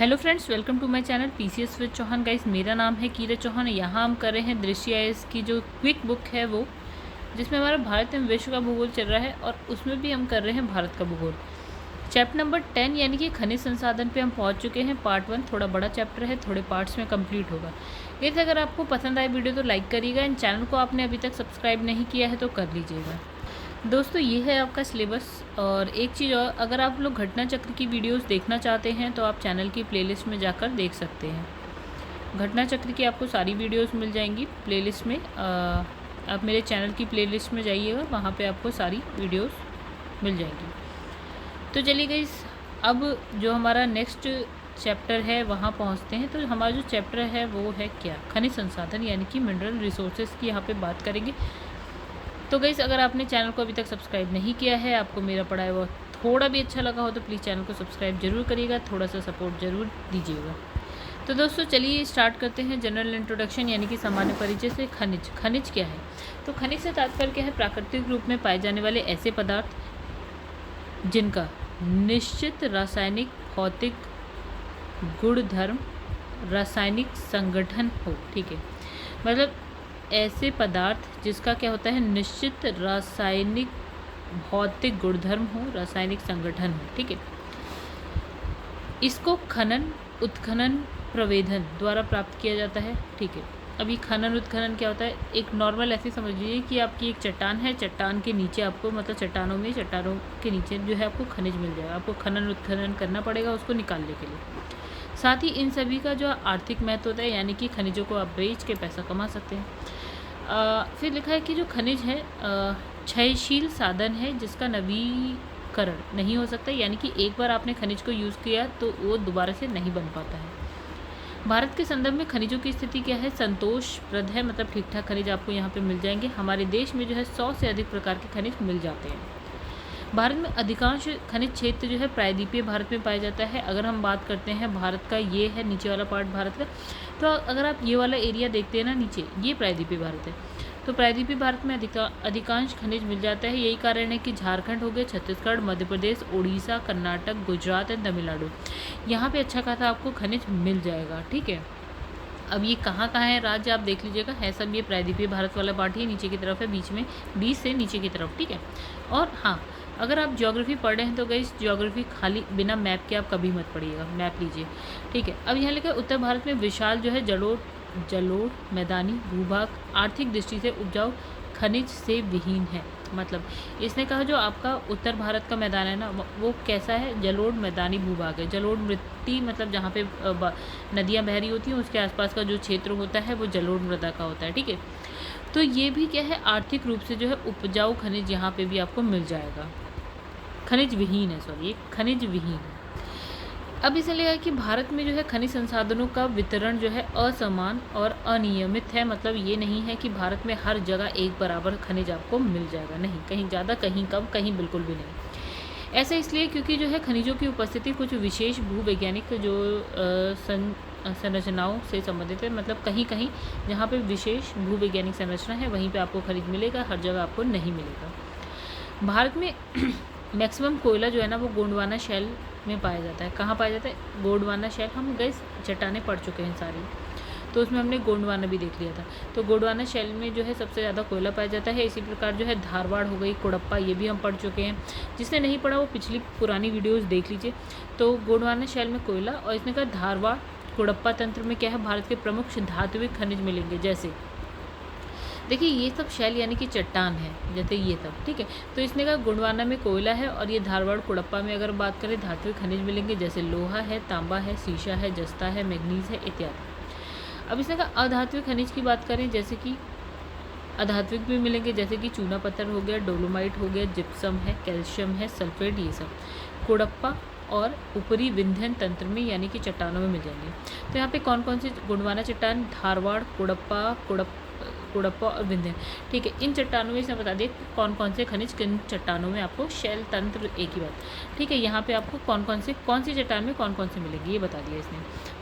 Hello friends, welcome to my channel PCS with Chauhan. Guys, मेरा नाम है कीरत चौहान। यहाँ हम कर रहे हैं दृश्य आईएएस की जो क्विक बुक है वो, जिसमें हमारा भारत एवं विश्व का भूगोल चल रहा है और उसमें भी हम कर रहे हैं भारत का भूगोल। चैप्टर नंबर 10 यानी कि खनिज संसाधन पे हम पहुँच चुके हैं। पार्ट 1 थोड़ा बड़ा चैप्टर है, थोड़े पार्ट्स में कंप्लीट होगा। गाइस, अगर आपको पसंद आए वीडियो तो लाइक करिएगा। एंड चैनल को आपने अभी तक सब्सक्राइब नहीं किया है तो कर लीजिएगा। दोस्तों, ये है आपका सिलेबस। और एक चीज़ और, अगर आप लोग घटना चक्र की वीडियोस देखना चाहते हैं तो आप चैनल की प्लेलिस्ट में जाकर देख सकते हैं। घटना चक्र की आपको सारी वीडियोस मिल जाएंगी प्लेलिस्ट में। आप मेरे चैनल की प्लेलिस्ट में जाइएगा, वहाँ पे आपको सारी वीडियोस मिल जाएंगी। तो चलिए गाइस, अब जो हमारा नेक्स्ट चैप्टर है वहाँ पहुँचते हैं। तो हमारा जो चैप्टर है वो है क्या, खनिज संसाधन यानी कि मिनरल रिसोर्सेज की यहाँ पे बात करेंगे। तो गाइस, अगर आपने चैनल को अभी तक सब्सक्राइब नहीं किया है, आपको मेरा पढ़ाया हुआ थोड़ा भी अच्छा लगा हो तो प्लीज़ चैनल को सब्सक्राइब जरूर करिएगा, थोड़ा सा सपोर्ट जरूर दीजिएगा। तो दोस्तों चलिए स्टार्ट करते हैं जनरल इंट्रोडक्शन यानी कि सामान्य परिचय से। खनिज क्या है? तो खनिज से तात्पर्य क्या है? प्राकृतिक रूप में पाए जाने वाले ऐसे पदार्थ जिनका निश्चित रासायनिक, भौतिक गुणधर्म, रासायनिक संगठन हो। ठीक है, मतलब ऐसे पदार्थ जिसका क्या होता है, निश्चित रासायनिक भौतिक गुणधर्म हो, रासायनिक संगठन हो। ठीक है, इसको खनन, उत्खनन, प्रवेधन द्वारा प्राप्त किया जाता है। ठीक है, अभी खनन उत्खनन क्या होता है? एक नॉर्मल ऐसे समझ लीजिए कि आपकी एक चट्टान है, चट्टान के नीचे आपको, मतलब चट्टानों के नीचे जो है आपको खनिज मिल जाएगा। आपको खनन उत्खनन करना पड़ेगा उसको निकालने के लिए। साथ ही इन सभी का जो आर्थिक महत्व होता है, यानी कि खनिजों को आप बेच के पैसा कमा सकते हैं। फिर लिखा है कि जो खनिज है क्षयशील साधन है जिसका नवीकरण नहीं हो सकता, यानी कि एक बार आपने खनिज को यूज़ किया तो वो दोबारा से नहीं बन पाता है। भारत के संदर्भ में खनिजों की स्थिति क्या है? संतोषप्रद है, मतलब ठीक ठाक खनिज आपको यहाँ पे मिल जाएंगे। हमारे देश में जो है 100 से अधिक प्रकार के खनिज मिल जाते हैं। भारत में अधिकांश खनिज क्षेत्र जो है प्रायद्वीपीय भारत में पाया जाता है। अगर हम बात करते हैं भारत का, ये है नीचे वाला पार्ट भारत का, तो अगर आप ये वाला एरिया देखते हैं ना नीचे, ये प्रायद्वीपीय भारत है। तो प्रायद्वीपीय भारत में अधिकांश खनिज मिल जाता है। यही कारण है कि झारखंड हो गया, छत्तीसगढ़, मध्य प्रदेश, उड़ीसा, कर्नाटक, गुजरात एंड तमिलनाडु, यहाँ पे अच्छा खासा आपको खनिज मिल जाएगा। ठीक है, अब ये कहाँ कहाँ है राज्य आप देख लीजिएगा, है सब ये प्रायद्वीपीय भारत वाला पार्ट ही नीचे की तरफ है, बीच में 20 से नीचे की तरफ। ठीक है, और हाँ, अगर आप ज्योग्राफी पढ़ रहे हैं तो गाइस ज्योग्राफी खाली बिना मैप के आप कभी मत पढ़िएगा, मैप लीजिए। ठीक है, अब यहाँ लिखा है उत्तर भारत में विशाल जो है जलोढ़ मैदानी भूभाग आर्थिक दृष्टि से उपजाऊ खनिज से विहीन है। मतलब इसने कहा जो आपका उत्तर भारत का मैदान है ना, वो कैसा है? जलोढ़ मैदानी भूभाग है। जलोढ़ मिट्टी, मतलब जहाँ पे नदियाँ बह रही होती हैं उसके आसपास का जो क्षेत्र होता है वो जलोढ़ मृदा का होता है। ठीक है, तो ये भी क्या है, आर्थिक रूप से जो है उपजाऊ खनिज यहाँ पे भी आपको मिल जाएगा। खनिज विहीन है, सॉरी, ये खनिज विहीन है। अब इसे लगा कि भारत में जो है खनिज संसाधनों का वितरण जो है असमान और अनियमित है। मतलब ये नहीं है कि भारत में हर जगह एक बराबर खनिज आपको मिल जाएगा, नहीं, कहीं ज़्यादा, कहीं कम, कहीं बिल्कुल भी नहीं। ऐसा इसलिए क्योंकि जो है खनिजों की उपस्थिति कुछ विशेष भूवैज्ञानिक जो संरचनाओं से संबंधित है। मतलब कहीं कहीं जहाँ पे विशेष भूवैज्ञानिक संरचना है वहीं पे आपको खनिज मिलेगा, हर जगह आपको नहीं मिलेगा। भारत में मैक्सिमम कोयला जो है ना वो गोंडवाना शैल में पाया जाता है। कहाँ पाया जाता है? गोंडवाना शैल। हम गए चट्टानें पढ़ चुके हैं सारी, तो उसमें हमने गोंडवाना भी देख लिया था। तो गोंडवाना शैल में जो है सबसे ज़्यादा कोयला पाया जाता है। इसी प्रकार जो है धारवाड़ हो गई, कुड़प्पा, ये भी हम पढ़ चुके हैं। जिसने नहीं पढ़ा वो पिछली पुरानी वीडियोज़ देख लीजिए। तो गोंडवाना शैल में कोयला, और इसने कहा धारवाड़ कुड़प्पा तंत्र में क्या है, भारत के प्रमुख धात्विक खनिज मिलेंगे। जैसे देखिए ये सब शैल यानी कि चट्टान है, जैसे ये सब। ठीक है, तो इसने कहा गोंडवाना में कोयला है, और ये धारवाड़ कुड़प्पा में अगर बात करें धात्विक खनिज मिलेंगे, जैसे लोहा है, तांबा है, सीसा है, जस्ता है, मैग्नीज है, इत्यादि। अब इसने कहा अधात्विक खनिज की बात करें, जैसे कि अधात्विक भी मिलेंगे, जैसे कि चूना पत्थर हो गया, डोलोमाइट हो गया, जिप्सम है, कैल्शियम है, सल्फेट, ये सब कुड़प्पा और ऊपरी विंध्यन तंत्र में यानी कि चट्टानों में मिल जाएंगे। तो यहाँ पे कौन कौन सी गोंडवाना चट्टान, धारवाड़, कुड़प्पा और विंध्यन। ठीक है, इन चट्टानों में इसने बता दिए कौन कौन से खनिज किन चट्टानों में आपको, शैल तंत्र एक ही बात। ठीक है, यहाँ पे आपको कौन सी चट्टान में कौन कौन से मिलेंगे ये बता दिया इसने।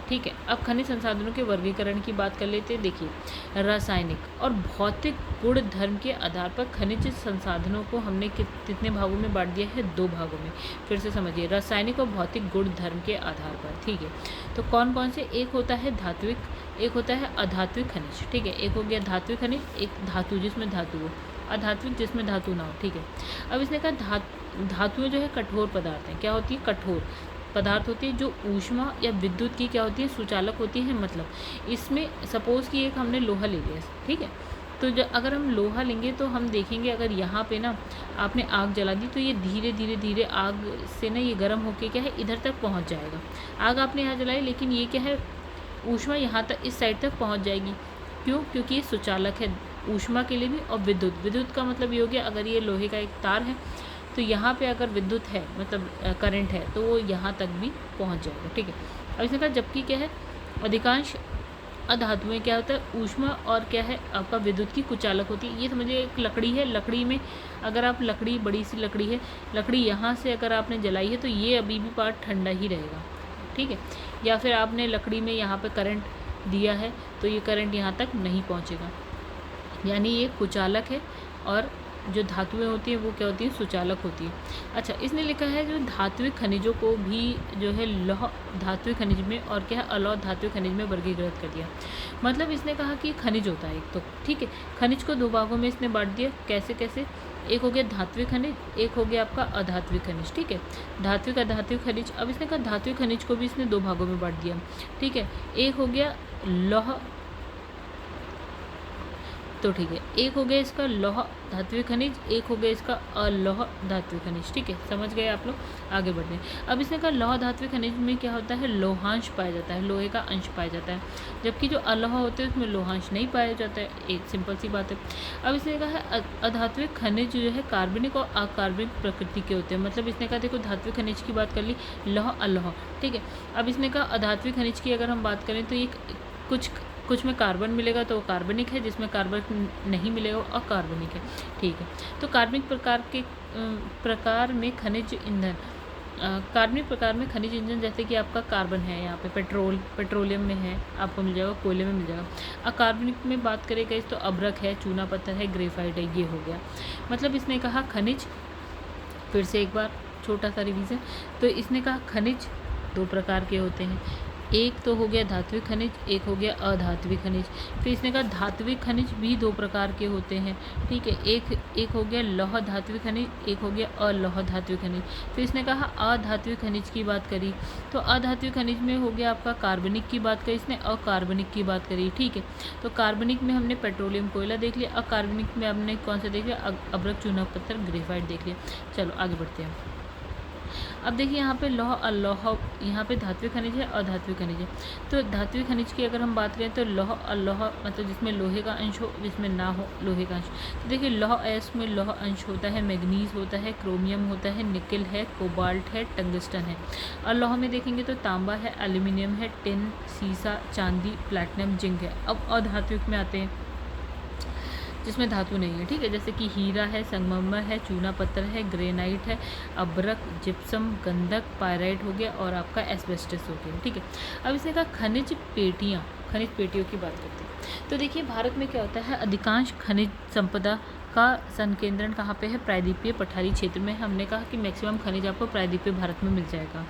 ठीक है। अब खनिज संसाधनों के वर्गीकरण की बात कर लेते हैं। देखिए, रासायनिक और भौतिक गुण धर्म के आधार पर खनिज संसाधनों को हमने कितने भागों में बांट दिया है? 2 भागों में। फिर से समझिए, रासायनिक और भौतिक गुण धर्म के आधार पर, ठीक है। तो कौन कौन से? एक होता है धात्विक, एक होता है अधात्विक खनिज, ठीक है। एक हो गया धात्विक खनिज, एक धातु जिसमें धातु हो, अधात्विक जिसमें धातु ना हो, ठीक है। अब इसने कहा धातुएं जो है कठोर पदार्थ हैं। क्या होती है? कठोर पदार्थ होती है जो ऊष्मा या विद्युत की क्या होती है? सुचालक होती है। मतलब इसमें सपोज़ कि एक हमने लोहा ले लिया, ठीक है। तो अगर हम लोहा लेंगे तो हम देखेंगे, अगर यहाँ पे ना आपने आग जला दी तो ये धीरे धीरे धीरे आग से ना ये गर्म होके क्या है, इधर तक पहुँच जाएगा। आग आपने यहाँ जलाई, लेकिन ये क्या है, ऊष्मा यहाँ तक, इस साइड तक पहुँच जाएगी। क्यों? क्योंकि ये सुचालक है ऊष्मा के लिए भी। और विद्युत का मतलब ये हो गया, अगर ये लोहे का एक तार है तो यहाँ पे अगर विद्युत है, मतलब करंट है, तो वो यहाँ तक भी पहुँच जाएगा, ठीक है। अब इसने कहा जबकि क्या है, अधिकांश अधातुएं क्या होता है, ऊष्मा और क्या है आपका विद्युत की कुचालक होती है। ये समझिए एक लकड़ी है, लकड़ी में अगर आप लकड़ी, बड़ी सी लकड़ी है, लकड़ी यहाँ से अगर आपने जलाई है तो ये अभी भी पार्ट ठंडा ही रहेगा, ठीक है। या फिर आपने लकड़ी में यहाँ पे करंट दिया है तो ये करंट यहाँ तक नहीं पहुँचेगा, यानी ये कुचालक है। और जो धातुएं होती हैं वो क्या होती हैं? सुचालक होती है। अच्छा, इसने लिखा है जो धात्विक खनिजों को भी जो है लौह धात्विक खनिज में और क्या है, अलौह धात्विक खनिज में वर्गीकृत कर दिया। मतलब इसने कहा कि खनिज होता है एक तो, ठीक है। खनिज को 2 भागों में इसने बांट दिया। कैसे कैसे? एक हो गया धात्विक खनिज, एक हो गया आपका अधात्विक खनिज, ठीक है। धात्विक अधात्विक खनिज। अब इसने कहा धात्विक खनिज को भी इसने 2 भागों में बांट दिया, ठीक है। एक हो गया लौह, तो ठीक है, एक हो गया इसका लौह धात्विक खनिज, एक हो गया इसका अलौह धात्विक खनिज, ठीक है। समझ गए आप लोग? आगे बढ़ते हैं। अब इसने कहा लौह धात्विक खनिज में क्या होता है, लोहांश पाया जाता है, लोहे का अंश पाया जाता है, जबकि जो अलौह होते हैं उसमें लोहांश नहीं पाया जाता है। एक सिंपल सी बात है। अब इसने कहा है अधात्विक खनिज जो है कार्बनिक और अकार्बनिक प्रकृति के होते हैं। मतलब इसने कहा देखो, धात्विक खनिज की बात कर ली, लौह अलौह, ठीक है। अब इसने कहा अधात्विक खनिज की अगर हम बात करें तो ये कुछ में कार्बन मिलेगा तो वो कार्बनिक है, जिसमें कार्बन नहीं मिलेगा वो अकार्बनिक है, ठीक है। तो कार्बनिक प्रकार में खनिज ईंधन, कार्बनिक प्रकार में खनिज ईंधन जैसे कि आपका कार्बन है, यहाँ पे पेट्रोलियम में है, आपको मिल जाएगा, कोयले में मिल जाएगा। अकार्बनिक में बात करें तो अब्रक है, चूना पत्थर है, ग्रेफाइट है, ये हो गया। मतलब इसने कहा खनिज, फिर से एक बार छोटा सा रिवीजन, तो इसने कहा खनिज 2 प्रकार के होते हैं। एक तो हो गया धात्विक खनिज, एक हो गया अधात्विक खनिज। फिर इसने कहा धात्विक खनिज भी 2 प्रकार के होते हैं, ठीक है। एक हो गया लौह धात्विक खनिज, एक हो गया अलौह धात्विक खनिज। फिर इसने कहा अधात्विक खनिज की बात करी, तो अधात्विक खनिज में हो गया आपका कार्बनिक की बात करी, इसने अकार्बनिक की बात करी, ठीक है। तो कार्बनिक में हमने पेट्रोलियम, कोयला देख लिया, अकार्बनिक में हमने कौन सा देख लिया, अब्रक, चूना पत्थर, ग्रेफाइट देख लिया। चलो आगे बढ़ते हैं। अब देखिए यहाँ पे लौह अलौह, यहाँ पे धात्विक खनिज है, अधात्विक खनिज है। तो धात्विक खनिज की अगर हम बात करें तो लौह अलौह मतलब जिसमें लोहे का अंश हो, जिसमें ना हो लोहे का अंश। तो देखिए लौह अयस्क में लौह अंश होता है, मैग्नीज होता है, क्रोमियम होता है, निकल है, कोबाल्ट है, टंगस्टन है। अलौह में देखेंगे तो तांबा है, एल्यूमिनियम है, टिन, सीसा, चांदी, प्लैटिनम, जिंक है। अब अधात्विक में आते हैं जिसमें धातु नहीं है, ठीक है। जैसे कि हीरा है, संगमरमर है, चूना पत्थर है, ग्रेनाइट है, अब्रक, जिप्सम, गंधक, पायराइट हो गया और आपका एस्बेस्टस हो गया, ठीक है। अब इसने कहा खनिज पेटियों की बात करते हैं। तो देखिए भारत में क्या होता है, अधिकांश खनिज संपदा का संकेंद्रण कहाँ पे है, प्रायद्वीपीय पठारी क्षेत्र में। हमने कहा कि मैक्सिमम खनिज आपको प्रायद्वीपीय भारत में मिल जाएगा,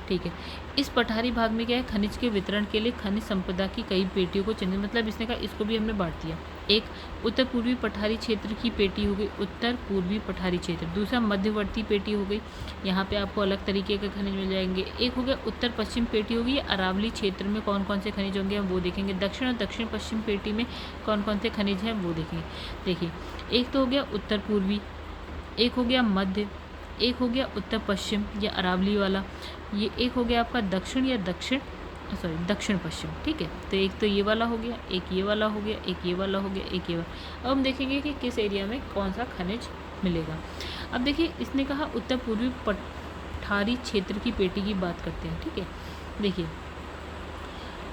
ठीक है। इस पठारी भाग में क्या है, खनिज के वितरण के लिए खनिज संपदा की कई पेटियों को चिन्हित, मतलब इसने कहा इसको भी हमने बांट दिया। एक उत्तर पूर्वी पठारी क्षेत्र की पेटी हो गई, उत्तर पूर्वी पठारी क्षेत्र। दूसरा मध्यवर्ती पेटी हो गई, यहाँ पे आपको अलग तरीके के खनिज मिल जाएंगे। एक हो गया उत्तर पश्चिम पेटी होगी, अरावली क्षेत्र में कौन कौन से खनिज होंगे हम वो देखेंगे। दक्षिण और दक्षिण पश्चिम पेटी में कौन कौन से खनिज हैं वो देखेंगे। देखिए एक तो हो गया उत्तर पूर्वी, एक हो गया मध्य, एक हो गया उत्तर पश्चिम या अरावली वाला, ये एक हो गया आपका दक्षिण या दक्षिण पश्चिम, ठीक है। तो एक तो ये वाला हो गया, एक ये वाला हो गया, एक ये वाला हो गया, एक ये वाला। अब हम देखेंगे कि किस एरिया में कौन सा खनिज मिलेगा। अब देखिए इसने कहा उत्तर पूर्वी पठारी क्षेत्र की पेटी की बात करते हैं, ठीक है। देखिए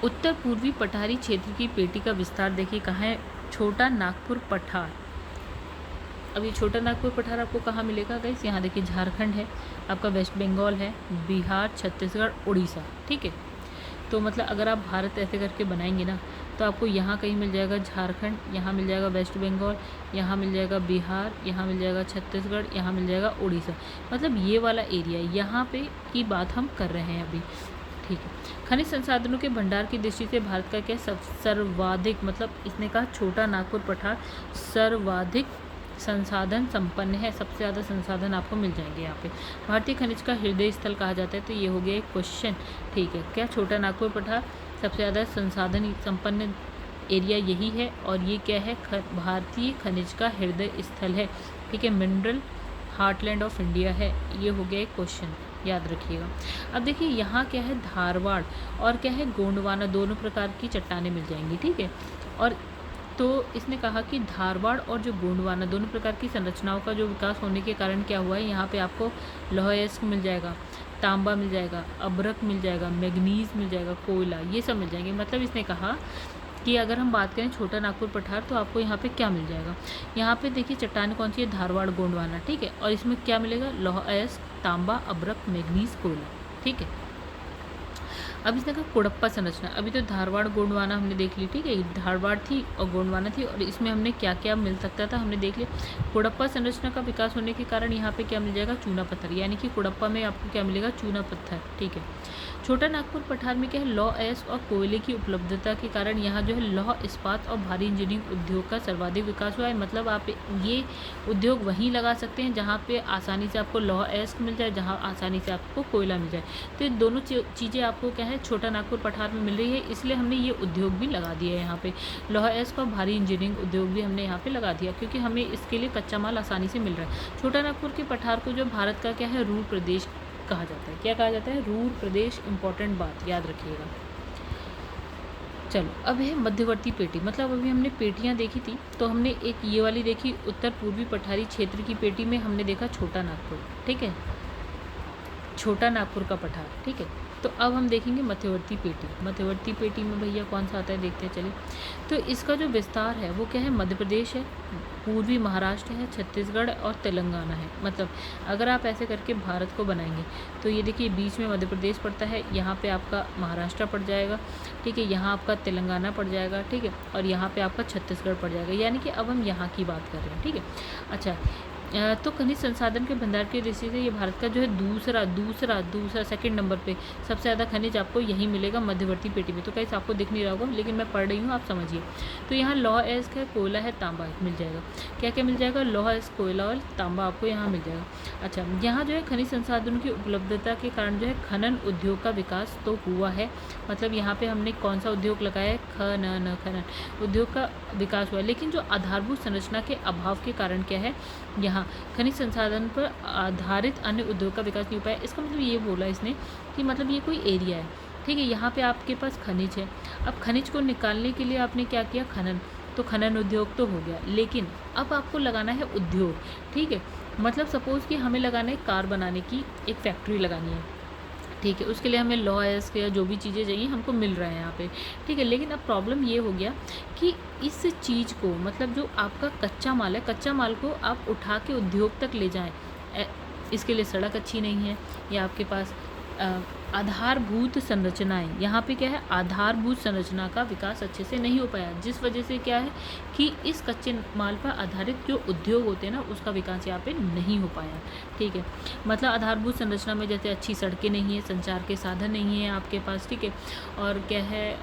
उत्तर पूर्वी पठारी क्षेत्र की पेटी का विस्तार देखिए कहाँ है, छोटा नागपुर पठार। अब ये छोटा नागपुर पठार आपको कहाँ मिलेगा गाइस, यहाँ देखिए झारखंड है, आपका वेस्ट बंगाल है, बिहार, छत्तीसगढ़, उड़ीसा, ठीक है। तो मतलब अगर आप भारत ऐसे करके बनाएंगे ना, तो आपको यहाँ कहीं मिल जाएगा झारखंड, यहाँ मिल जाएगा वेस्ट बंगाल, यहाँ मिल जाएगा बिहार, यहाँ मिल जाएगा छत्तीसगढ़, यहाँ मिल जाएगा उड़ीसा। मतलब ये वाला एरिया यहाँ पे की बात हम कर रहे हैं अभी, ठीक है। खनिज संसाधनों के भंडार की दृष्टि से भारत का क्या सर्वाधिक, मतलब इसने कहा छोटा नागपुर पठार सर्वाधिक संसाधन संपन्न है, सबसे ज़्यादा संसाधन आपको मिल जाएंगे यहाँ पे। भारतीय खनिज का हृदय स्थल कहा जाता है, तो ये हो गया एक क्वेश्चन, ठीक है। क्या छोटा नागपुर पठार सबसे ज़्यादा संसाधन संपन्न एरिया यही है, और ये क्या है, भारतीय खनिज का हृदय स्थल है, ठीक है। मिनरल हार्टलैंड ऑफ इंडिया है, ये हो गया एक क्वेश्चन, याद रखिएगा। अब देखिए यहाँ क्या है, धारवाड़ और क्या है, गोंडवाना, दोनों प्रकार की चट्टानें मिल जाएंगी, ठीक है। और तो इसने कहा कि धारवाड़ और जो गोंडवाना दोनों प्रकार की संरचनाओं का जो विकास होने के कारण क्या हुआ है, यहाँ पे आपको लौह अयस्क मिल जाएगा, तांबा मिल जाएगा, अब्रक मिल जाएगा, मैग्नीज मिल जाएगा, कोयला, ये सब मिल जाएंगे। मतलब इसने कहा कि अगर हम बात करें छोटा नागपुर पठार, तो आपको यहाँ पे क्या मिल जाएगा, यहाँ पे देखिए चट्टान कौन सी है, धारवाड़ गोंडवाना, ठीक है। और इसमें क्या मिलेगा, लौह अयस्क, तांबा, अब्रक, मैग्नीज, कोयला, ठीक है। अब इसने कहा कुड़प्पा संरचना, अभी तो धारवाड़ गोंडवाना हमने देख ली, ठीक है, धारवाड़ थी और गोंडवाना थी, और इसमें हमने क्या क्या मिल सकता था हमने देख लिया। कुड़प्पा संरचना का विकास होने के कारण यहाँ पे क्या मिल जाएगा, चूना पत्थर, यानी कि कुड़प्पा में आपको क्या मिलेगा, चूना पत्थर, ठीक है। छोटा नागपुर पठार में क्या है, लौह अयस्क और कोयले की उपलब्धता के कारण यहाँ जो है लौह इस्पात और भारी इंजीनियरिंग उद्योग का सर्वाधिक विकास हुआ है। मतलब आप ये उद्योग वहीं लगा सकते हैं जहाँ पे आसानी से आपको लौह अयस्क मिल जाए, जहाँ आसानी से आपको कोयला मिल जाए। तो ये दोनों चीज़ें आपको क्या है, छोटा नागपुर पठार में मिल रही है, इसलिए हमने ये उद्योग भी लगा दिया है यहाँ पे। लौह अयस्क और भारी इंजीनियरिंग उद्योग भी हमने यहाँ पे लगा दिया, क्योंकि हमें इसके लिए कच्चा माल आसानी से मिल रहा है। छोटा नागपुर के पठार को जो भारत का क्या है, रूर प्रदेश कहा जाता है। क्या कहा जाता है, रूर प्रदेश, इंपॉर्टेंट बात याद रखिएगा। चलो अब है मध्यवर्ती पेटी, मतलब अभी हमने पेटियाँ देखी थी, तो हमने एक ये वाली देखी, उत्तर पूर्वी पठारी क्षेत्र की पेटी में हमने देखा छोटा नागपुर, ठीक है, छोटा नागपुर का पठार, ठीक है। तो अब हम देखेंगे मध्यवर्ती पेटी। मध्यवर्ती पेटी में भैया कौन सा आता है, देखते हैं चलिए। तो इसका जो विस्तार है वो क्या है, मध्य प्रदेश है, पूर्वी महाराष्ट्र है, छत्तीसगढ़ और तेलंगाना है। मतलब अगर आप ऐसे करके भारत को बनाएंगे, तो ये देखिए बीच में मध्य प्रदेश पड़ता है, यहाँ पे आपका महाराष्ट्र पड़ जाएगा, ठीक है, यहाँ आपका तेलंगाना पड़ जाएगा, ठीक है, और यहाँ पे आपका छत्तीसगढ़ पड़ जाएगा। यानी कि अब हम यहाँ की बात कर रहे हैं, ठीक है। अच्छा, तो खनिज संसाधन के भंडार की दृष्टि से ये भारत का जो है दूसरा सेकंड नंबर पे सबसे ज़्यादा खनिज आपको यही मिलेगा, मध्यवर्ती पेटी में। तो कहीं आपको दिख नहीं रहा होगा, लेकिन मैं पढ़ रही हूँ, आप समझिए। तो यहाँ लौह अयस्क है, कोयला है, तांबा मिल जाएगा। क्या क्या मिल जाएगा, लौह अयस्क, कोयला और तांबा आपको यहाँ मिल जाएगा। अच्छा, यहाँ जो है खनिज संसाधनों की उपलब्धता के कारण जो है खनन उद्योग का विकास तो हुआ है। मतलब यहाँ पे हमने कौन सा उद्योग लगाया है, खनन उद्योग का विकास हुआ है। लेकिन जो आधारभूत संरचना के अभाव के कारण क्या है, यहाँ खनिज संसाधन पर आधारित अन्य उद्योग का विकास नहीं हो पाया। इसका मतलब ये बोला इसने कि मतलब ये कोई एरिया है, ठीक है, यहाँ पे आपके पास खनिज है। अब खनिज को निकालने के लिए आपने क्या किया, खनन, तो खनन उद्योग तो हो गया, लेकिन अब आपको लगाना है उद्योग, ठीक है। मतलब सपोज़ कि हमें लगाना है कार बनाने की एक फैक्ट्री लगानी है, ठीक है, उसके लिए हमें लौह अयस्क या जो भी चीज़ें चाहिए हमको मिल रहा है यहाँ पे, ठीक है। लेकिन अब प्रॉब्लम ये हो गया कि इस चीज़ को, मतलब जो आपका कच्चा माल है, कच्चा माल को आप उठा के उद्योग तक ले जाएं, इसके लिए सड़क अच्छी नहीं है, या आपके पास आधारभूत संरचनाएं, यहाँ पे क्या है, आधारभूत संरचना का विकास अच्छे से नहीं हो पाया, जिस वजह से क्या है कि इस कच्चे माल पर आधारित जो उद्योग होते हैं ना, उसका विकास यहाँ पे नहीं हो पाया, ठीक है। मतलब आधारभूत संरचना में जैसे अच्छी सड़कें नहीं है, संचार के साधन नहीं है आपके पास, ठीक है, और क्या है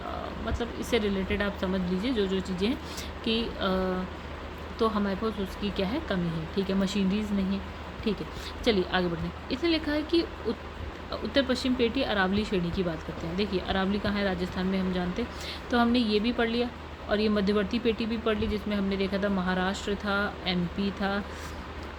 मतलब इससे रिलेटेड आप समझ लीजिए जो चीज़ें हैं कि तो हमारे पास उसकी क्या है, कमी है, ठीक है, मशीनरीज नहीं है, ठीक है। चलिए आगे बढ़ते हैं। इसने लिखा है कि उत्तर पश्चिम पेटी अरावली श्रेणी की बात करते हैं। देखिए अरावली कहाँ है, राजस्थान में, हम जानते, तो हमने ये भी पढ़ लिया, और ये मध्यवर्ती पेटी भी पढ़ ली, जिसमें हमने देखा था महाराष्ट्र था, एमपी था,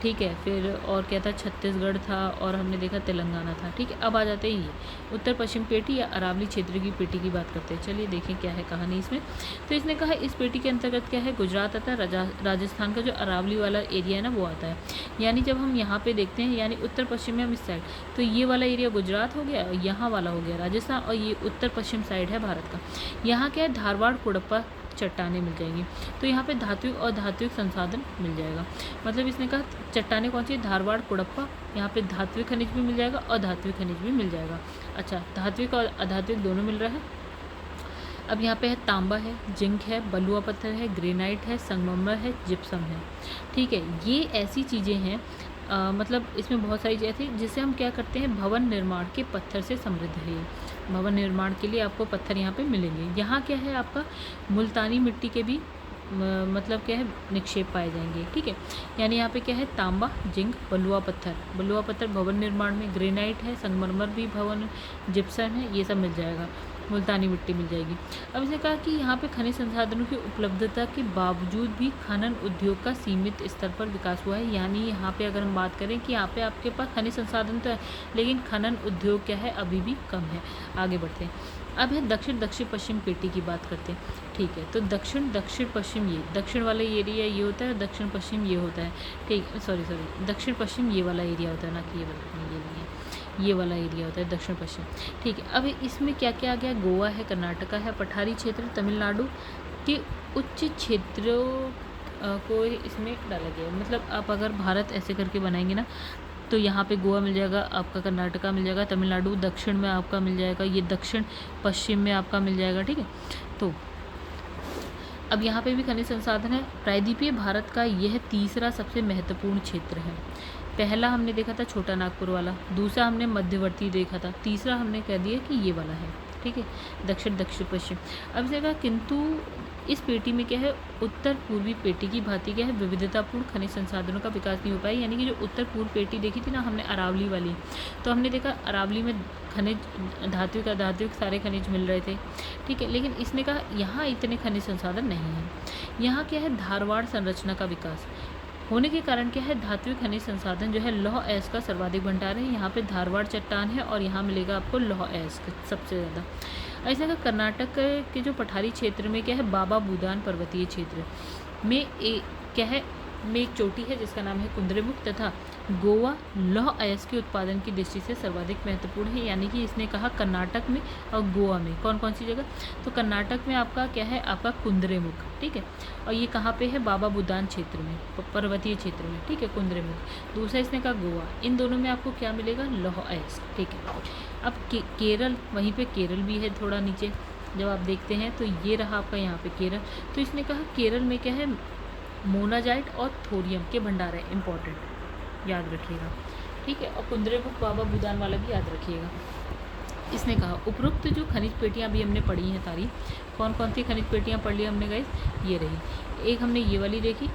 ठीक है, फिर और क्या था, छत्तीसगढ़ था, और हमने देखा तेलंगाना था, ठीक है। अब आ जाते हैं ये उत्तर पश्चिम पेटी या अरावली क्षेत्र की पेटी की बात करते हैं। चलिए देखें क्या है कहानी इसमें। तो इसने कहा इस पेटी के अंतर्गत क्या है, गुजरात आता है, राजस्थान का जो अरावली वाला एरिया है ना वो आता है। यानी जब हम यहाँ पे देखते हैं, यानी उत्तर पश्चिम में हम इस साइड, तो ये वाला एरिया गुजरात हो गया, यहाँ वाला हो गया राजस्थान, और ये उत्तर पश्चिम साइड है भारत का। यहाँ क्या है, धारवाड़ कुड़प्पा चट्टानें मिल जाएंगी। तो यहाँ पे धात्विक और अधात्विक संसाधन मिल जाएगा। मतलब इसने कहा चट्टानें कौन सी, धारवाड़, कुड़प्पा, यहाँ पे धात्विक खनिज भी मिल जाएगा और अधात्विक खनिज भी मिल जाएगा। अच्छा, धात्विक और अधात्विक दोनों मिल रहा है। अब यहाँ पे है तांबा है, जिंक है, बलुआ पत्थर है, ग्रेनाइट है, संगमरमर है, जिप्सम है। ठीक है, ये ऐसी चीज़ें हैं मतलब इसमें बहुत सारी चीज़ें थी जिससे हम क्या करते हैं, भवन निर्माण के पत्थर से समृद्ध है। भवन निर्माण के लिए आपको पत्थर यहाँ पे मिलेंगे। यहाँ क्या है आपका मुल्तानी मिट्टी के भी मतलब क्या है निक्षेप पाए जाएंगे। ठीक है, यानी यहाँ पे क्या है, तांबा, जिंक, बलुआ पत्थर भवन निर्माण में, ग्रेनाइट है, संगमरमर भी भवन, जिप्सम है, ये सब मिल जाएगा, मुल्तानी मिट्टी मिल जाएगी। अब इसने कहा कि यहाँ पे खनिज संसाधनों की उपलब्धता के बावजूद भी खनन उद्योग का सीमित स्तर पर विकास हुआ है। यानी यहाँ पे अगर हम बात करें कि यहाँ पे आपके पास खनिज संसाधन तो है लेकिन खनन उद्योग क्या है, अभी भी कम है। आगे बढ़ते हैं। अब है दक्षिण पश्चिम पेटी की बात करते हैं। ठीक है, तो दक्षिण पश्चिम, ये दक्षिण वाला एरिया ये होता है, दक्षिण पश्चिम ये होता है। ठीक, सॉरी दक्षिण पश्चिम ये वाला एरिया होता है, ना कि ये नहीं है, ये वाला एरिया होता है दक्षिण पश्चिम। ठीक है, अब इसमें क्या क्या आ गया, गोवा है, कर्नाटका है, पठारी क्षेत्र, तमिलनाडु के उच्च क्षेत्रों को इसमें डाला गया। मतलब आप अगर भारत ऐसे करके बनाएंगे ना, तो यहाँ पे गोवा मिल जाएगा आपका, कर्नाटका मिल जाएगा, तमिलनाडु दक्षिण में आपका मिल जाएगा, ये दक्षिण पश्चिम में आपका मिल जाएगा। ठीक है, तो अब यहाँ पे भी खनिज संसाधन है। प्रायद्वीपीय भारत का यह तीसरा सबसे महत्वपूर्ण क्षेत्र है। पहला हमने देखा था छोटा नागपुर वाला, दूसरा हमने मध्यवर्ती देखा था, तीसरा हमने कह दिया कि ये वाला है। ठीक है, दक्षिण पश्चिम। अब जगह किंतु इस पेटी में क्या है, उत्तर पूर्वी पेटी की भांति क्या है, विविधतापूर्ण खनिज संसाधनों का विकास नहीं हो पाया। यानी कि जो उत्तर पूर्व पेटी देखी थी ना हमने अरावली वाली, तो हमने देखा अरावली में खनिज धात्विक अधात्विक सारे खनिज मिल रहे थे। ठीक है, लेकिन इसने कहा यहाँ इतने खनिज संसाधन नहीं हैं। यहाँ क्या है, धारवाड़ संरचना का विकास होने के कारण क्या है, धात्विक खनिज संसाधन जो है लौह अयस्क का सर्वाधिक भंडार है। यहाँ पे धारवाड़ चट्टान है और यहाँ मिलेगा आपको लौह अयस्क सबसे ज़्यादा। ऐसा का कर्नाटक के जो पठारी क्षेत्र में क्या है, बाबा बूदान पर्वतीय क्षेत्र में क्या है, में एक चोटी है जिसका नाम है कुंद्रेमुख, तथा गोवा लौह अयस्क के उत्पादन की दृष्टि से सर्वाधिक महत्वपूर्ण है। यानी कि इसने कहा कर्नाटक में और गोवा में कौन कौन सी जगह, तो कर्नाटक में आपका क्या है, आपका कुंद्रेमुख। ठीक है, और ये कहाँ पे है, बाबा बुदान क्षेत्र में, पर्वतीय क्षेत्र में। ठीक है, कुंद्रेमुख। दूसरा इसने कहा गोवा। इन दोनों में आपको क्या मिलेगा, लौह अयस्क। ठीक है, अब केरल, वहीं पे केरल भी है थोड़ा नीचे जब आप देखते हैं, तो ये रहा आपका यहाँ पे केरल। तो इसने कहा केरल में क्या है, मोनाजाइट और थोरियम के भंडार है, इंपॉर्टेंट याद रखिएगा। ठीक है, और कुंद्रेमुख बाबा बुदान वाला भी याद रखिएगा। इसने कहा उपरोक्त जो खनिज पेटियाँ अभी हमने पढ़ी हैं सारी, कौन कौन सी खनिज पेटियाँ पढ़ ली हमने गाइस, ये रही। एक हमने ये वाली देखी,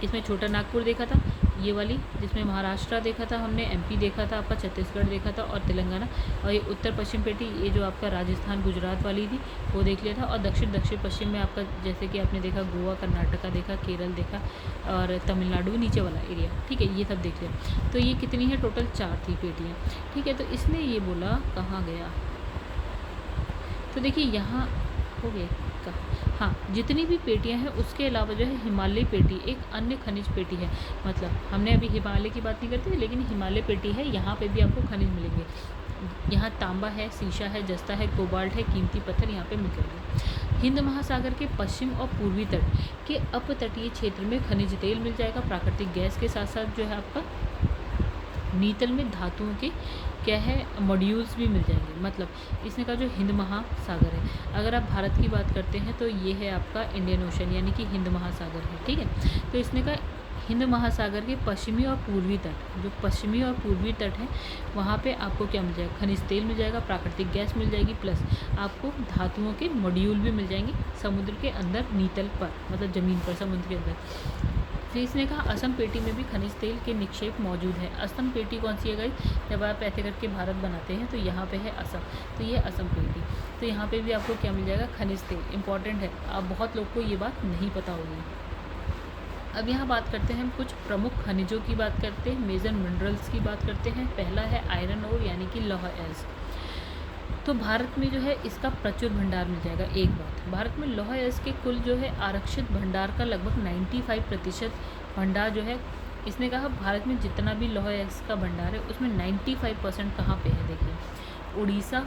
इसमें छोटा नागपुर देखा था, ये वाली जिसमें महाराष्ट्र देखा था हमने, एमपी देखा था, आपका छत्तीसगढ़ देखा था और तेलंगाना, और ये उत्तर पश्चिम पेटी ये जो आपका राजस्थान गुजरात वाली थी वो देख लिया था। और दक्षिण पश्चिम में आपका जैसे कि आपने देखा गोवा कर्नाटका देखा, केरल देखा और तमिलनाडु नीचे वाला एरिया। ठीक है, ये सब देख लिया। तो ये कितनी है, टोटल 4 थी पेटियाँ। ठीक है, तो इसने ये बोला कहाँ गया, तो देखिए यहाँ हो गया का, हाँ, जितनी भी पेटियां हैं उसके अलावा जो है हिमालय पेटी एक अन्य खनिज पेटी है। मतलब हमने अभी हिमालय की बात नहीं करते लेकिन हिमालय पेटी है, यहाँ पे भी आपको खनिज मिलेंगे। यहाँ तांबा है, सीसा है, जस्ता है, कोबाल्ट है, कीमती पत्थर यहाँ पे मिल जाएंगे। हिंद महासागर के पश्चिम और पूर्वी तट के अपतटीय क्षेत्र में खनिज तेल मिल जाएगा। प्राकृतिक गैस के साथ साथ जो है आपका नीतल में धातुओं के क्या है, मॉड्यूल्स भी मिल जाएंगे। मतलब इसने कहा जो हिंद महासागर है, अगर आप भारत की बात करते हैं तो ये है आपका इंडियन ओशन, यानी कि हिंद महासागर है। ठीक है, तो इसने कहा हिंद महासागर के पश्चिमी और पूर्वी तट, जो पश्चिमी और पूर्वी तट है वहाँ पे आपको क्या मिल जाएगा, खनिज तेल मिल जाएगा, प्राकृतिक गैस मिल जाएगी, प्लस आपको धातुओं के मॉड्यूल भी मिल जाएंगे समुद्र के अंदर नीतल पर, मतलब ज़मीन पर समुद्र के अंदर। फिर इसने कहा असम पेटी में भी खनिज तेल के निक्षेप मौजूद है। असम पेटी कौन सी है गाइस, जब आप ऐसे करके भारत बनाते हैं तो यहाँ पे है असम, तो ये असम पेटी। तो यहाँ पे भी आपको क्या मिल जाएगा, खनिज तेल। इंपॉर्टेंट है, आप बहुत लोग को ये बात नहीं पता होगी। अब यहाँ बात करते हैं हम कुछ प्रमुख खनिजों की बात करते हैं, मेजर मिनरल्स की बात करते हैं। पहला है आयरन ओर यानी कि लौह अयस्क। तो भारत में जो है इसका प्रचुर भंडार मिल जाएगा। एक बात, भारत में लौह अयस्क के कुल जो है आरक्षित भंडार का लगभग 95% भंडार जो है, इसने कहा भारत में जितना भी लौह अयस्क का भंडार है उसमें 95% कहाँ पे है, देखिए उड़ीसा,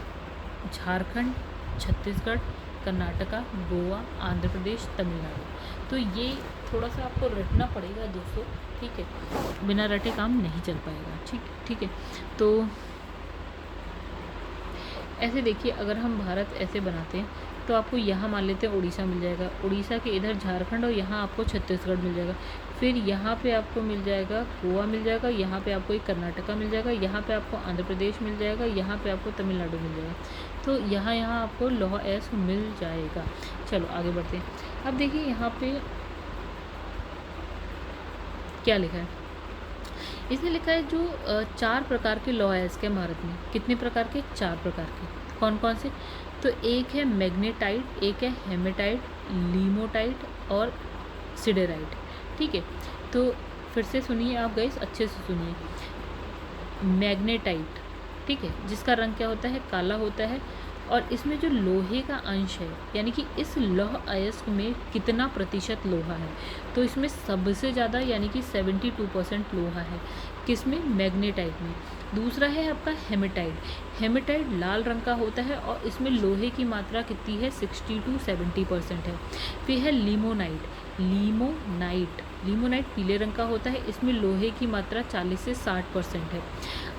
झारखंड, छत्तीसगढ़, कर्नाटका, गोवा, आंध्र प्रदेश, तमिलनाडु। तो ये थोड़ा सा आपको रटना पड़ेगा दोस्तों, ठीक है, बिना रटे काम नहीं चल पाएगा। ठीक है। तो ऐसे देखिए, अगर हम भारत ऐसे बनाते हैं तो आपको यहाँ मान लेते हैं उड़ीसा मिल जाएगा, उड़ीसा के इधर झारखंड, और यहाँ आपको छत्तीसगढ़ मिल जाएगा। फिर यहाँ पे आपको मिल जाएगा गोवा मिल जाएगा, यहाँ पे आपको एक कर्नाटका मिल जाएगा, यहाँ पे आपको आंध्र प्रदेश मिल जाएगा, यहाँ पे आपको तमिलनाडु मिल जाएगा। तो यहाँ आपको लौह एस मिल जाएगा। चलो आगे बढ़ते हैं। अब देखिए यहाँ पे क्या लिखा है, इसने लिखा है जो 4 प्रकार के लौह अयस्क के भारत में। कितने प्रकार के? 4 प्रकार के। कौन कौन से? तो एक है मैग्नेटाइट, एक है हेमेटाइट, लीमोटाइट और सिडेराइट। ठीक है, तो फिर से सुनिए आप गाइस, अच्छे से सुनिए। मैग्नेटाइट, ठीक है, जिसका रंग क्या होता है? काला होता है, और इसमें जो लोहे का अंश है, यानी कि इस लौह अयस्क में कितना प्रतिशत लोहा है, तो इसमें सबसे ज़्यादा यानी कि 72% लोहा है। किसमें? मैग्नेटाइट में। दूसरा है आपका हेमेटाइट। हेमेटाइट लाल रंग का होता है और इसमें लोहे की मात्रा कितनी है? 60 to 70% है। फिर है लीमोनाइट। लीमोनाइट पीले रंग का होता है, इसमें लोहे की मात्रा 40 से 60% है।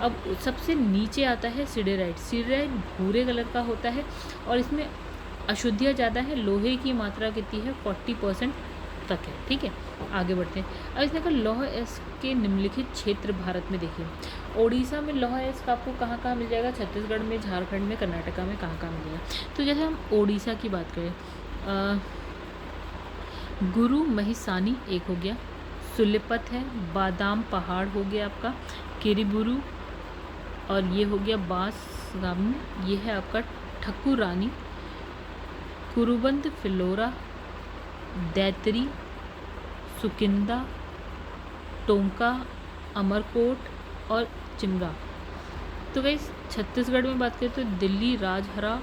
अब सबसे नीचे आता है सिडेराइट। सिडेराइट भूरे कलर का होता है और इसमें अशुद्धियाँ ज़्यादा है, लोहे की मात्रा कितनी है? 40% तक है। ठीक है, आगे बढ़ते हैं। अब इसने कहा लौह अयस्क के निम्नलिखित क्षेत्र भारत में देखिए। ओडिशा में लौह अयस्क आपको कहाँ कहाँ मिल जाएगा? छत्तीसगढ़ में, झारखंड में, कर्नाटका में कहाँ कहाँ मिल जाएगा? तो जैसे हम ओडिशा की बात करें, गुरु महिसानी एक हो गया, सुलेपत है, बादाम पहाड़ हो गया आपका, किरीबुरु, और ये हो गया बांसगाम, ये है आपका ठकुरानी, कुरुबंद, फिलोरा, दैतरी, सुकिंदा, टोंका, अमरकोट और चिमरा। तो गाइस छत्तीसगढ़ में बात करें तो दिल्ली, राजहरा,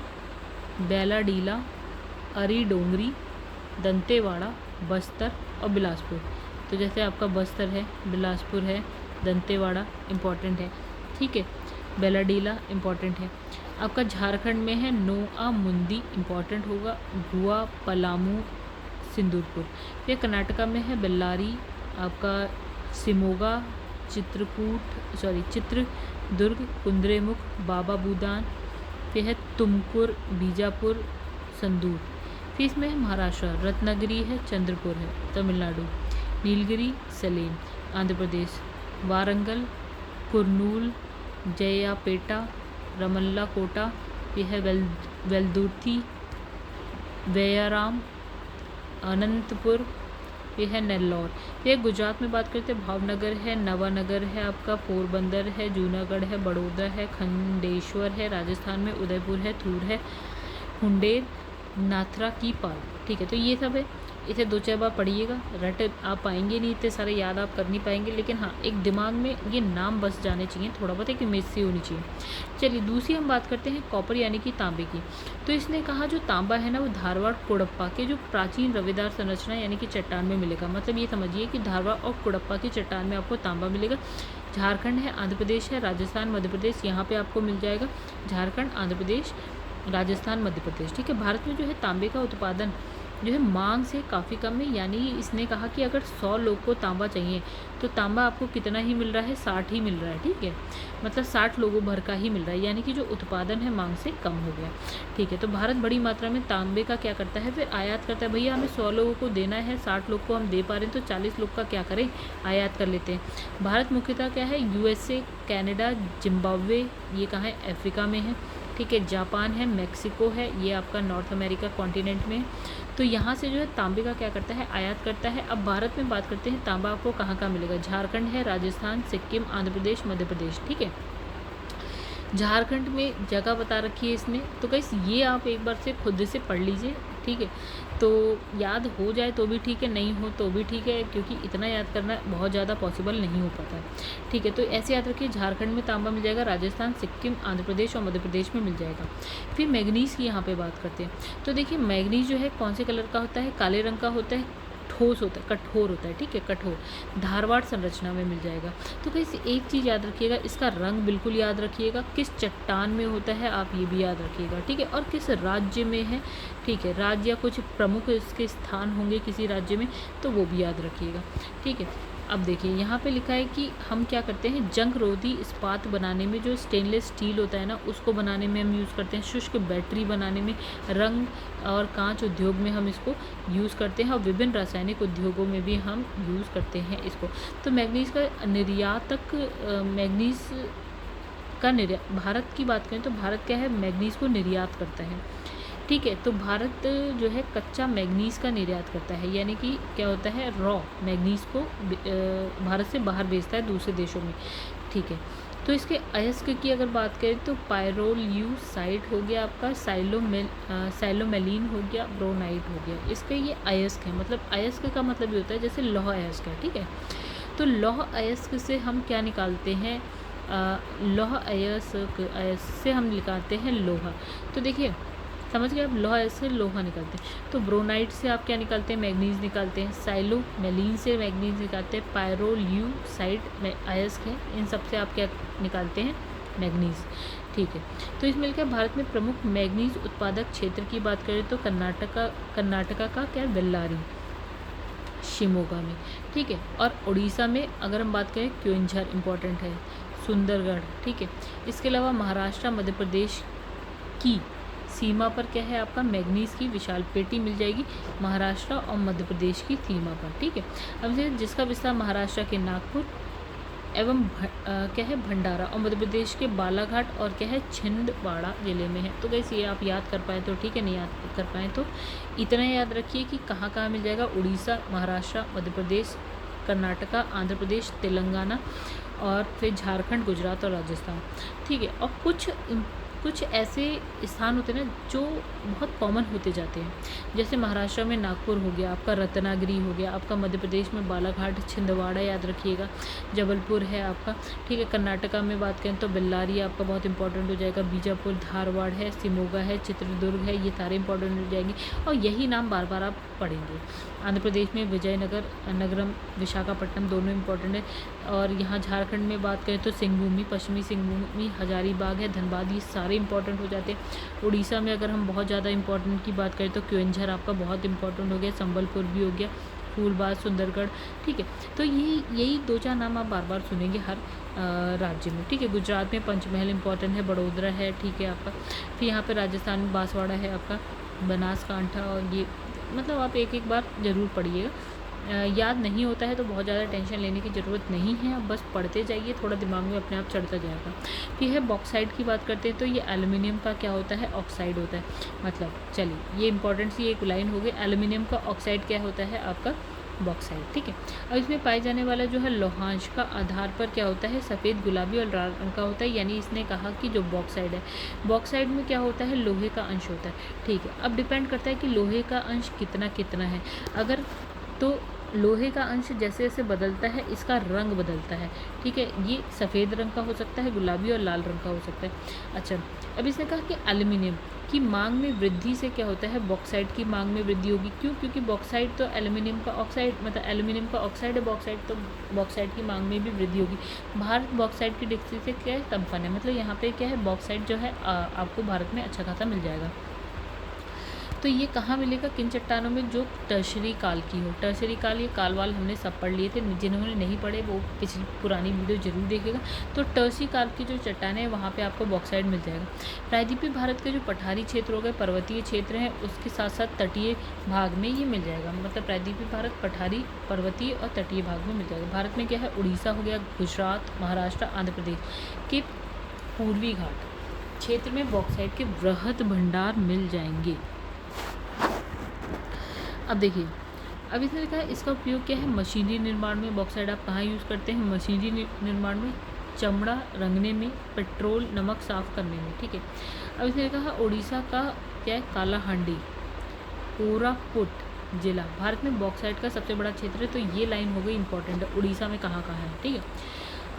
बैलाडीला, अरी डोंगरी, दंतेवाड़ा, बस्तर और बिलासपुर। तो जैसे आपका बस्तर है, बिलासपुर है, दंतेवाड़ा इम्पॉर्टेंट है, ठीक है, बैलाडीला इम्पॉर्टेंट है। आपका झारखंड में है नोआ मुंदी इम्पॉर्टेंट होगा, भुआ, पलामू, सिंदूरपुर। फिर कर्नाटका में है बेल्लारी, आपका सिमोगा, चित्रदुर्ग, कुंद्रेमुख, बाबा बूदान। फिर है तुमकुर, बीजापुर, संदूर। फिर इसमें है महाराष्ट्र, रत्नागिरी है, चंद्रपुर है, तमिलनाडु, नीलगिरी, सलेम, आंध्र प्रदेश, वारंगल, कुर्नूल, जयापेटा, रमल्ला कोटा। यह है वेल्दुर्ती, वैयाराम, अनंतपुर। यह है नेल्लौर। यह गुजरात में बात करते हैं, भावनगर है, नवानगर है, आपका पोरबंदर है, जूनागढ़ है, बड़ौदा है, खंडेश्वर है। राजस्थान में उदयपुर है, थूर है, हुंडेर, नाथरा की पाल। ठीक है, तो ये सब है। इसे 2-4 बार पढ़िएगा, रट आप पाएंगे नहीं, इतने सारे याद आप कर नहीं पाएंगे, लेकिन हाँ एक दिमाग में ये नाम बस जाने चाहिए, थोड़ा बहुत एक इमेज सी होनी चाहिए। चलिए दूसरी हम बात करते हैं कॉपर यानी कि तांबे की। तो इसने कहा जो तांबा है ना, वो धारवाड़ कुड़प्पा के जो प्राचीन रवेदार संरचना यानी कि चट्टान में मिलेगा। मतलब ये समझिए कि धारवाड़ और कुड़प्पा की चट्टान में आपको तांबा मिलेगा। झारखंड है, आंध्र प्रदेश है, राजस्थान, मध्य प्रदेश, यहाँ पर आपको मिल जाएगा। झारखंड, आंध्र प्रदेश, राजस्थान, मध्य प्रदेश। ठीक है, भारत में जो है तांबे का उत्पादन जो है मांग से काफ़ी कम है। यानी इसने कहा कि अगर 100 लोग को तांबा चाहिए तो तांबा आपको कितना ही मिल रहा है? 60 ही मिल रहा है। ठीक है, मतलब 60 लोगों भर का ही मिल रहा है, यानी कि जो उत्पादन है मांग से कम हो गया। ठीक है, तो भारत बड़ी मात्रा में तांबे का क्या करता है? फिर आयात करता है। भैया हमें 100 लोगों को देना है, 60 लोग को हम दे पा रहे हैं, तो 40 लोग का क्या करें? आयात कर लेते हैं। भारत मुख्यतः क्या है? USA, कनाडा, जिम्बाब्वे, ये कहाँ है? अफ्रीका में है। ठीक है, जापान है, मैक्सिको है, ये आपका नॉर्थ अमेरिका कॉन्टिनेंट में। तो यहाँ से जो है तांबे का क्या करता है? आयात करता है। अब भारत में बात करते हैं तांबा आपको कहाँ कहाँ मिलेगा। झारखंड है, राजस्थान, सिक्किम, आंध्र प्रदेश, मध्य प्रदेश। ठीक है, झारखंड में जगह बता रखी है इसने, तो गाइस ये आप एक बार से खुद से पढ़ लीजिए। ठीक है, तो याद हो जाए तो भी ठीक है, नहीं हो तो भी ठीक है, क्योंकि इतना याद करना बहुत ज़्यादा पॉसिबल नहीं हो पाता है। ठीक है, तो ऐसे याद रखिए, झारखंड में तांबा मिल जाएगा, राजस्थान, सिक्किम, आंध्र प्रदेश और मध्य प्रदेश में मिल जाएगा। फिर मैग्नीज़ की यहाँ पे बात करते हैं। तो देखिए मैग्नीज़ जो है कौन से कलर का होता है? काले रंग का होता है, ठोस होता है, कठोर होता है, ठीक है, कठोर धारवाड़ संरचना में मिल जाएगा। तो कैसे एक चीज़ याद रखिएगा, इसका रंग बिल्कुल याद रखिएगा, किस चट्टान में होता है आप ये भी याद रखिएगा, ठीक है, और किस राज्य में है, ठीक है, राज्य या कुछ प्रमुख इसके स्थान होंगे किसी राज्य में, तो वो भी याद रखिएगा, ठीक है। अब देखिए यहाँ पे लिखा है कि हम क्या करते हैं, जंग रोधी इस्पात बनाने में जो स्टेनलेस स्टील होता है ना, उसको बनाने में हम यूज़ करते हैं, शुष्क बैटरी बनाने में, रंग और कांच उद्योग में हम इसको यूज़ करते हैं, और विभिन्न रासायनिक उद्योगों में भी हम यूज़ करते हैं इसको। तो मैग्नीज का निर्यातक, मैग्नीज का भारत की बात करें तो भारत क्या है, मैग्नीज को निर्यात करता है, ठीक है। तो भारत जो है कच्चा मैग्नीज का निर्यात करता है, यानी कि क्या होता है, रॉ मैग्नीज को भारत से बाहर भेजता है दूसरे देशों में, ठीक है। तो इसके अयस्क की अगर बात करें तो पायरोल्यूसाइड हो गया आपका, साइलोमेलिन हो गया, ब्रोनाइट हो गया, इसके ये अयस्क है। मतलब अयस्क का मतलब ये होता है जैसे लौह अयस्क है, ठीक है। तो लौह अयस्क से हम क्या निकालते हैं, लौह अयस्क से हम निकालते हैं लोहा। तो देखिए समझ गए आप, लोहा से लोहा निकालते हैं। तो ब्रोनाइट से आप क्या निकालते हैं, मैग्नीज निकालते हैं, साइलोमेलिन से मैग्नीज निकालते हैं, पायरोल्यूसाइड अयस्क है, इन सब से आप क्या निकालते हैं, मैग्नीज, ठीक है। तो इसमें क्या भारत में प्रमुख मैग्नीज उत्पादक क्षेत्र की बात करें तो कर्नाटका का क्या, बेल्लारी, शिमोगा में, ठीक है। और उड़ीसा में अगर हम बात करें क्योंझर इंपॉर्टेंट है, सुंदरगढ़, ठीक है। इसके अलावा महाराष्ट्र मध्य प्रदेश की सीमा पर क्या है आपका, मैग्नीज की विशाल पेटी मिल जाएगी महाराष्ट्र और मध्य प्रदेश की सीमा पर, ठीक है। अब जिसका विस्तार महाराष्ट्र के नागपुर एवं क्या है, भंडारा, और मध्य प्रदेश के बालाघाट और क्या है, छिंदवाड़ा जिले में है। तो कैसे ये आप याद कर पाए तो ठीक है, नहीं याद कर पाए तो इतना याद रखिए कि कहाँ कहाँ मिल जाएगा, उड़ीसा, महाराष्ट्र, मध्य प्रदेश, कर्नाटका, आंध्र प्रदेश, तेलंगाना, और फिर झारखंड, गुजरात और राजस्थान, ठीक है। और कुछ ऐसे स्थान होते हैं ना जो बहुत कॉमन होते जाते हैं, जैसे महाराष्ट्र में नागपुर हो गया आपका, रत्नागिरी हो गया आपका, मध्य प्रदेश में बालाघाट, छिंदवाड़ा याद रखिएगा, जबलपुर है आपका, ठीक है। कर्नाटका में बात करें तो बेल्लारी आपका बहुत इंपॉर्टेंट हो जाएगा, बीजापुर, धारवाड़ है, शिमोगा है, चित्रदुर्ग है, ये सारे इंपॉर्टेंट हो जाएंगे, और यही नाम बार बार आप पढ़ेंगे। आंध्र प्रदेश में विजयनगर, नगरम, विशाखापट्टनम दोनों इंपॉर्टेंट है। और यहाँ झारखंड में बात करें तो सिंहभूमि, पश्चिमी सिंहभूमि, हजारीबाग है, धनबाद, ये सारे इंपॉर्टेंट हो जाते हैं। उड़ीसा में अगर हम बहुत ज़्यादा इंपॉर्टेंट की बात करें तो क्योंझर आपका बहुत इंपॉर्टेंट हो गया, संबलपुर भी हो गया, फूलबाग, सुंदरगढ़, ठीक है। तो यही दो चार नाम आप बार बार सुनेंगे हर राज्य में, ठीक है। गुजरात में पंचमहल इंपॉर्टेंट है, बड़ोदरा है, ठीक है आपका। फिर यहाँ पे राजस्थान में बांसवाड़ा है आपका, बनासकांठा, और ये मतलब आप एक एक बार ज़रूर पढ़िएगा। याद नहीं होता है तो बहुत ज़्यादा टेंशन लेने की ज़रूरत नहीं है, आप बस पढ़ते जाइए, थोड़ा दिमाग में अपने आप चढ़ता जाएगा। फिर है बॉक्साइड की बात करते हैं तो ये एल्युमिनियम का क्या होता है, ऑक्साइड होता है। मतलब चलिए ये इंपॉर्टेंट सी एक लाइन हो गई, एल्युमिनियम का ऑक्साइड क्या होता है आपका, बॉक्साइड, ठीक है। अब इसमें पाए जाने वाला जो है लौहांश का आधार पर क्या होता है, सफ़ेद, गुलाबी और लाल रंग का होता है। यानी इसने कहा कि जो बॉक्साइड है, बॉक्साइड में क्या होता है, लोहे का अंश होता है, ठीक है। अब डिपेंड करता है कि लोहे का अंश कितना कितना है। अगर तो लोहे का अंश जैसे जैसे बदलता है इसका रंग बदलता है, ठीक है। ये सफ़ेद रंग का हो सकता है, गुलाबी और लाल रंग का हो सकता है। अच्छा, अब इसने कहा कि एल्युमिनियम की मांग में वृद्धि से क्या होता है, बॉक्साइड की मांग में वृद्धि होगी। क्यों? क्योंकि बॉक्साइड तो एल्युमिनियम का ऑक्साइड, मतलब एल्युमिनियम का ऑक्साइड है बॉक्साइड, तो बॉक्साइड की मांग में भी वृद्धि होगी। भारत बॉक्साइड की दृष्टि से क्या है, संपन्न है। मतलब यहाँ पे क्या है, बॉक्साइड जो है आपको भारत में अच्छा खासा मिल जाएगा। तो ये कहाँ मिलेगा, किन चट्टानों में, जो टर्शरी काल की हो। टर्शरी काल, ये काल वाल हमने सब पढ़ लिए थे, जिन्होंने नहीं पढ़े वो पिछली पुरानी वीडियो जरूर देखेगा। तो टर्शरी काल की जो चट्टानें हैं वहाँ पे आपको बॉक्साइड मिल जाएगा। प्रायद्वीपीय भारत के जो पठारी क्षेत्र हो गए, पर्वतीय क्षेत्र हैं, उसके साथ साथ तटीय भाग में ये मिल जाएगा। मतलब प्रायद्वीपीय भारत पठारी, पर्वतीय और तटीय भाग में मिल जाएगा। भारत में क्या है, उड़ीसा हो गया, गुजरात, महाराष्ट्र, आंध्र प्रदेश के पूर्वी घाट क्षेत्र में बॉक्साइड के वृहद भंडार मिल जाएंगे। अब देखिए, अब इसने लिखा है इसका उपयोग क्या है, मशीनरी निर्माण में। बॉक्साइड आप कहाँ यूज़ करते हैं, मशीनरी निर्माण में, चमड़ा रंगने में, पेट्रोल, नमक साफ करने में, ठीक है। अब इसने लिखा है उड़ीसा का क्या है, कालाहांडी, कोरापुट जिला भारत में बॉक्साइड का सबसे बड़ा क्षेत्र है। तो ये लाइन हो गई इंपॉर्टेंट है, उड़ीसा में कहाँ कहाँ है, ठीक है।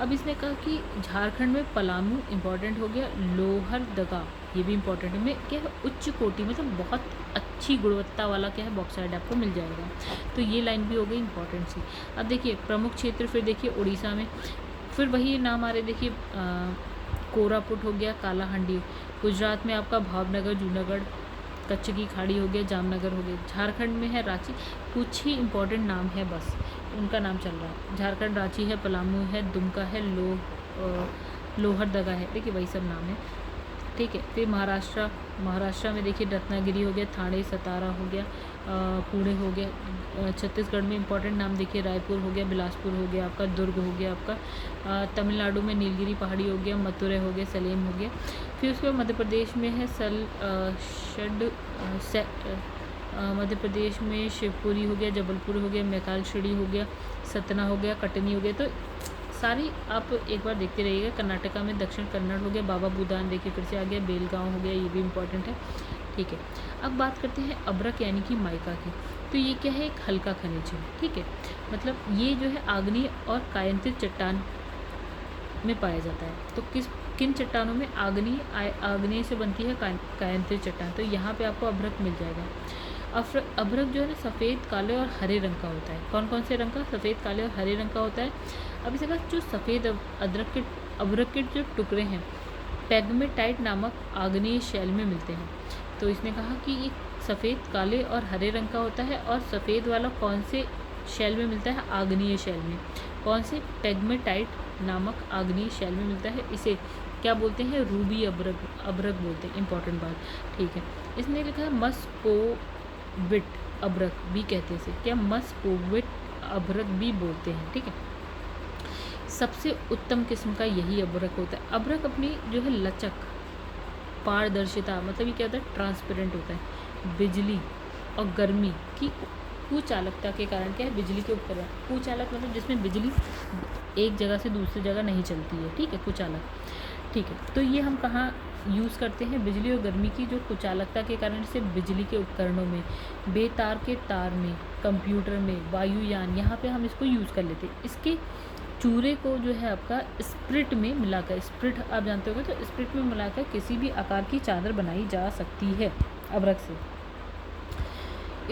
अब इसने कहा कि झारखंड में पलामू इंपॉर्टेंट हो गया, लोहरदगा ये भी इंपॉर्टेंट है। में क्या है, उच्च कोटि, मतलब बहुत अच्छी गुणवत्ता वाला क्या है बॉक्साइट आपको मिल जाएगा। तो ये लाइन भी हो गई इंपॉर्टेंट सी। अब देखिए प्रमुख क्षेत्र, फिर देखिए उड़ीसा में फिर वही नाम आ रहे, देखिए कोरापुट हो गया, कालाहांडी। गुजरात में आपका भावनगर, जूनागढ़, कच्छ की खाड़ी हो गया, जामनगर हो गया। झारखंड में है रांची। कुछ ही इंपॉर्टेंट नाम है बस, उनका नाम चल रहा है। झारखंड रांची है, पलामू है, दुमका है, लोहरदगा है। देखिए वही सब नाम है, ठीक है। फिर महाराष्ट्र में देखिए रत्नागिरी हो गया, थाने, सतारा हो गया, पुणे हो गया। छत्तीसगढ़ में इंपॉर्टेंट नाम देखिए रायपुर हो गया, बिलासपुर हो गया आपका, दुर्ग हो गया आपका। तमिलनाडु में नीलगिरी पहाड़ी हो गया, मथुरै हो गया, सलेम हो गया। फिर उसके बाद मध्य प्रदेश में है मध्य प्रदेश में शिवपुरी हो गया, जबलपुर हो गया, मैकालशिड़ी हो गया, सतना हो गया, कटनी हो गया। तो सारी आप एक बार देखते रहिएगा। कर्नाटका में दक्षिण कन्नड़ हो गया, बाबा बुदान देखिए फिर से आ गया, बेलगांव हो गया, ये भी इंपॉर्टेंट है, ठीक है। अब बात करते हैं अब्रक यानी कि माइका की। तो ये क्या है, एक हल्का खनिज है, ठीक है। मतलब ये जो है आग्नेय और कायांतित चट्टान में पाया जाता है। तो किन चट्टानों में आग्नेय से बनती है कायांतित चट्टान, तो यहाँ पे आपको अभ्रक मिल जाएगा। अभ्रक जो है ना सफ़ेद, काले और हरे रंग का होता है। कौन कौन से रंग का, सफ़ेद, काले और हरे रंग का होता है। अब इसके बाद जो सफ़ेद अभ्रक के जो टुकड़े हैं पेग्मेटाइट नामक आग्नेय शैल में मिलते हैं। तो इसने कहा कि ये सफ़ेद, काले और हरे रंग का होता है, और सफ़ेद वाला कौन से शैल में मिलता है, आग्नेय शैल में। कौन से, पेग्मेटाइट नामक आग्नेय शैल में मिलता है। इसे क्या बोलते हैं, रूबी अभ्रक बोलते हैं। इंपॉर्टेंट बात, ठीक है। इसने लिखा है मस्कोविट अभ्रक भी कहते हैं इसे, क्या, मस्कोविट अभ्रक भी बोलते हैं, ठीक है। सबसे उत्तम किस्म का यही अभ्रक होता है। अभ्रक अपनी जो है लचक, पारदर्शिता, मतलब ये क्या होता है, ट्रांसपेरेंट होता है। बिजली और गर्मी की कुचालकता के कारण क्या है, बिजली के उपकरण, कुचालक मतलब जिसमें बिजली एक जगह से दूसरी जगह नहीं चलती है, ठीक है, कुचालक, ठीक है। तो ये हम कहाँ यूज़ करते हैं, बिजली और गर्मी की जो कुचालकता के कारण से बिजली के उपकरणों में, बेतार के तार में, कंप्यूटर में, वायुयान, यहाँ पे हम इसको यूज़ कर लेते हैं। इसके चूरे को जो है आपका स्प्रिट में मिलाकर, स्प्रिट आप जानते होंगे, तो स्प्रिट में मिलाकर किसी भी आकार की चादर बनाई जा सकती है अभ्रक से।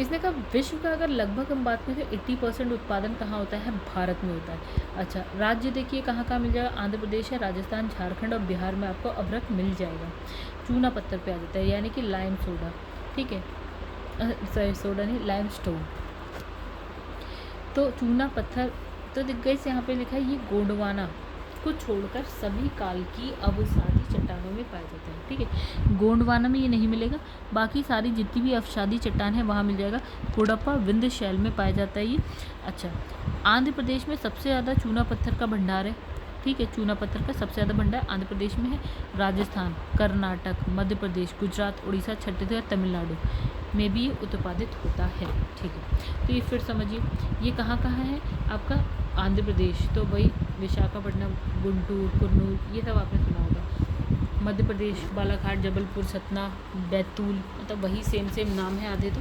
इसने कहा विश्व का अगर लगभग हम बात करें तो 80% उत्पादन कहाँ होता है, भारत में होता है। अच्छा, राज्य देखिए कहाँ कहाँ मिल जाएगा, आंध्र प्रदेश है, राजस्थान, झारखंड और बिहार में आपको अभ्रक मिल जाएगा। चूना पत्थर पे आ जाता है, यानी कि लाइम सोडा, ठीक है, सॉरी सोडा नहीं, लाइम स्टोन। तो चूना पत्थर, तो दिख गई से यहाँ पे लिखा है ये गोंडवाना को छोड़कर सभी काल की अवसादी चट्टानों में पाया जाता है, ठीक है। गोंडवाना में ये नहीं मिलेगा, बाकी सारी जितनी भी अवसादी चट्टान है वहाँ मिल जाएगा। कुडप्पा विंध्य शैल में पाया जाता है ये। अच्छा, आंध्र प्रदेश में सबसे ज़्यादा चूना पत्थर का भंडार है, ठीक है, चूना पत्थर का सबसे ज़्यादा भंडार आंध्र प्रदेश में है। राजस्थान, कर्नाटक, मध्य प्रदेश, गुजरात, उड़ीसा, छत्तीसगढ़, तमिलनाडु में भी ये उत्पादित होता है, ठीक है। तो ये फिर समझिए ये कहाँ कहाँ है आपका, आंध्र प्रदेश, तो वही विशाखापट्टनम, गुंटूर, कुर्नूल, ये सब आपने सुना होगा। मध्य प्रदेश, बालाघाट, जबलपुर, सतना, बैतूल, मतलब वही सेम नाम है आधे। तो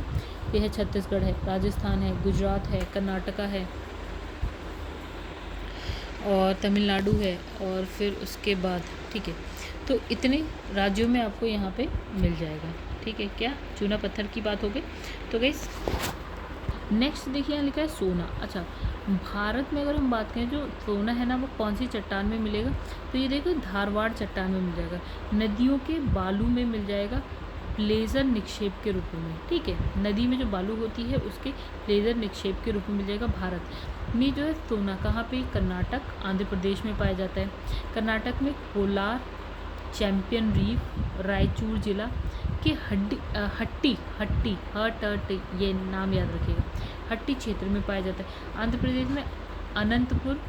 ये है छत्तीसगढ़ है, राजस्थान है, गुजरात है, कर्नाटका है और तमिलनाडु है, और फिर उसके बाद, ठीक है, तो इतने राज्यों में आपको यहाँ पे मिल जाएगा, ठीक है। क्या, चूना पत्थर की बात हो गई। तो गाइस नेक्स्ट देखिए यहाँ लिखा है सोना। अच्छा, भारत में अगर हम बात करें जो सोना है ना वो कौन सी चट्टान में मिलेगा, तो ये देखो धारवाड़ चट्टान में मिल जाएगा। नदियों के बालू में मिल जाएगा लेज़र निक्षेप के रूप में, ठीक है। नदी में जो बालू होती है उसके लेज़र निक्षेप के रूप में मिल जाएगा। भारत में जो है सोना कहाँ पे, कर्नाटक, आंध्र प्रदेश में पाया जाता है। कर्नाटक में कोलार, चैम्पियन रीफ, रायचूर जिला के हट्टी, ये नाम याद रखिएगा, हट्टी क्षेत्र में पाया जाता है। आंध्र प्रदेश में अनंतपुर,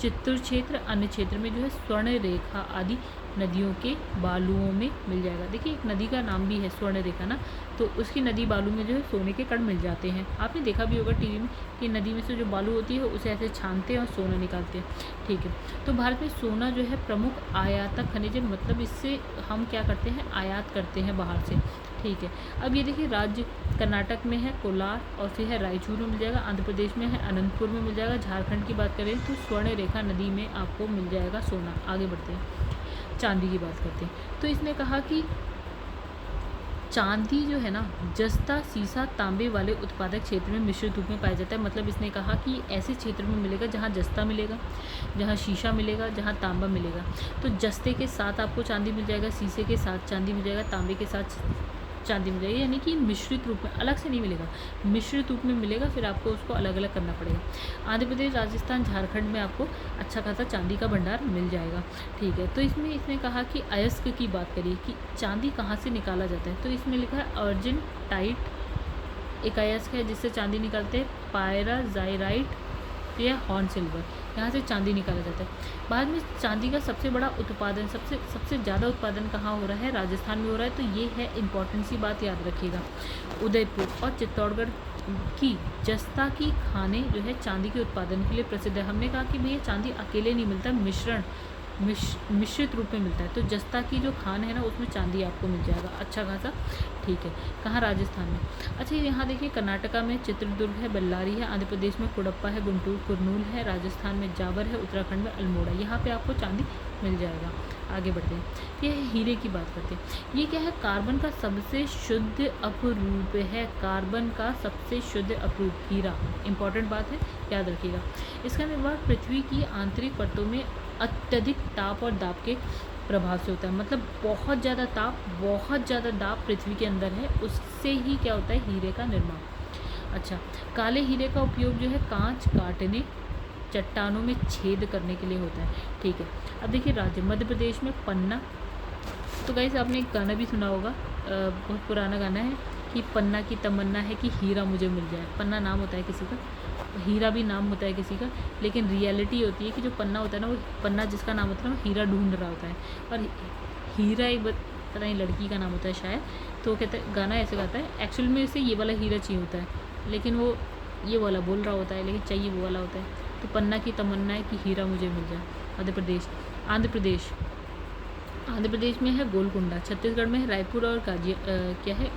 चित्तूर क्षेत्र, अन्य क्षेत्र में जो है स्वर्ण रेखा आदि नदियों के बालुओं में मिल जाएगा। देखिए एक नदी का नाम भी है स्वर्ण रेखा ना, तो उसकी नदी बालू में जो है सोने के कण मिल जाते हैं। आपने देखा भी होगा टीवी में कि नदी में से जो बालू होती है उसे ऐसे छानते हैं और सोना निकालते हैं, ठीक है। तो भारत में सोना जो है प्रमुख आयातक खनिज है, मतलब इससे हम क्या करते हैं, आयात करते हैं बाहर से, ठीक है। अब ये देखिए राज्य कर्नाटक में है कोलार, और फिर है रायचूर में मिल जाएगा। आंध्र प्रदेश में है अनंतपुर में मिल जाएगा। झारखंड की बात करें तो स्वर्ण रेखा नदी में आपको मिल जाएगा सोना। आगे बढ़ते हैं, चांदी की बात करते हैं। तो इसने कहा कि चांदी जो है ना, जस्ता, सीसा, तांबे वाले उत्पादक क्षेत्र में मिश्रित रूप में पाया जाता है। मतलब इसने कहा कि ऐसे क्षेत्र में मिलेगा जहाँ जस्ता मिलेगा, जहाँ शीशा मिलेगा, जहाँ तांबा मिलेगा। तो जस्ते के साथ आपको चांदी मिल जाएगा, शीशे के साथ चांदी मिल जाएगा, तांबे के साथ चांदी मिल जाएगी, यानी कि मिश्रित रूप में, अलग से नहीं मिलेगा, मिश्रित रूप में मिलेगा। फिर आपको उसको अलग अलग करना पड़ेगा। आंध्र प्रदेश, राजस्थान, झारखंड में आपको अच्छा खासा चांदी का भंडार मिल जाएगा। ठीक है, तो इसमें इसने कहा कि अयस्क की बात करिए कि चांदी कहाँ से निकाला जाता है। तो इसमें लिखा है अर्जिन टाइट एक अयस्क है जिससे चांदी निकालते हैं, पायराजाइराइट या हॉर्न सिल्वर, यहाँ से चांदी निकाला जाता है। बाद में चांदी का सबसे बड़ा उत्पादन, सबसे ज़्यादा उत्पादन कहाँ हो रहा है, राजस्थान में हो रहा है। तो ये है इंपॉर्टेंट सी बात, याद रखिएगा। उदयपुर और चित्तौड़गढ़ की जस्ता की खानें जो है चांदी के उत्पादन के लिए प्रसिद्ध है। हमने कहा कि भैया चांदी अकेले नहीं मिलता, मिश्रित रूप में मिलता है। तो जस्ता की जो खान है ना, उसमें चांदी आपको मिल जाएगा अच्छा खासा। ठीक है, कहाँ, राजस्थान में। अच्छा, यहाँ देखिए, कर्नाटका में चित्रदुर्ग है, बल्लारी है, आंध्र प्रदेश में कुडप्पा है, गुंटूर, कुरनूल है, राजस्थान में जावर है, उत्तराखंड में अल्मोड़ा, यहाँ पे आपको चांदी मिल जाएगा। आगे बढ़ते हैं, ये है हीरे की बात करते हैं। ये क्या है, कार्बन का सबसे शुद्ध अपरूप है, कार्बन का सबसे शुद्ध अपरूप हीरा। इंपॉर्टेंट बात है, याद रखिएगा। इसका निर्माण पृथ्वी की आंतरिक परतों में अत्यधिक ताप और दाब के प्रभाव से होता है। मतलब बहुत ज़्यादा दाब पृथ्वी के अंदर है, उससे ही क्या होता है, हीरे का निर्माण। अच्छा, काले हीरे का उपयोग जो है कांच काटने, चट्टानों में छेद करने के लिए होता है। ठीक है, अब देखिए राज्य मध्य प्रदेश में पन्ना। तो गाइस आपने एक गाना भी सुना होगा, बहुत पुराना गाना है कि पन्ना की तमन्ना है कि हीरा मुझे मिल जाए। पन्ना नाम होता है किसी का, हीरा भी नाम होता है किसी का, लेकिन रियलिटी होती है कि जो पन्ना होता है ना, वो पन्ना जिसका नाम होता है ना, वो हीरा ढूंढ रहा होता है। और हीरा एक पता नहीं लड़की का नाम होता है शायद। तो कहते हैं, गाना ऐसे गाता है, एक्चुअल में इसे ये वाला हीरा चाहिए होता है, लेकिन वो ये वाला बोल रहा होता है, लेकिन चाहिए वो वाला होता है। तो पन्ना की तमन्ना है कि हीरा मुझे मिल जाए। मध्य प्रदेश। आंध्र प्रदेश में है गोलकुंडा, छत्तीसगढ़ में है रायपुर और क्या है,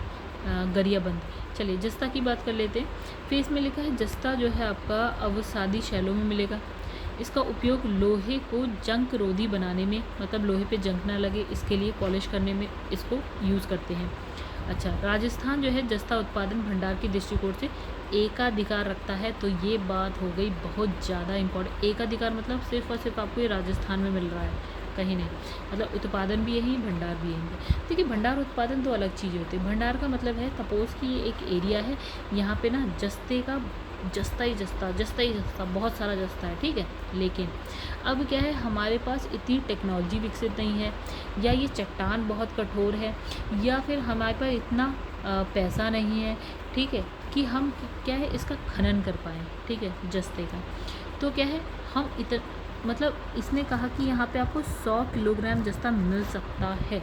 गरियाबंद। चलिए जस्ता की बात कर लेते हैं। फिर इसमें लिखा है जस्ता जो है आपका अवसादी शैलों में मिलेगा। इसका उपयोग लोहे को जंग रोधी बनाने में, मतलब लोहे पे जंग ना लगे इसके लिए पॉलिश करने में इसको यूज़ करते हैं। अच्छा, राजस्थान जो है जस्ता उत्पादन भंडार की दृष्टिकोण से एकाधिकार रखता है। तो ये बात हो गई बहुत ज़्यादा इम्पोर्टेंट। एकाधिकार मतलब सिर्फ और सिर्फ आपको ये राजस्थान में मिल रहा है, कहीं नहीं। मतलब उत्पादन भी यही, भंडार भी यही। देखिए भंडार उत्पादन दो अलग चीज़ें होती है। भंडार का मतलब है सपोज़ कि ये एक एरिया है, यहाँ पे ना जस्ते का जस्ता ही जस्ता, बहुत सारा जस्ता है, ठीक है। लेकिन अब क्या है, हमारे पास इतनी टेक्नोलॉजी विकसित नहीं है, या ये चट्टान बहुत कठोर है, या फिर हमारे पास इतना पैसा नहीं है, ठीक है, कि हम क्या है इसका खनन कर पाएँ, ठीक है, जस्ते का। तो क्या है, हम मतलब इसने कहा कि यहाँ पे आपको 100 किलोग्राम जस्ता मिल सकता है,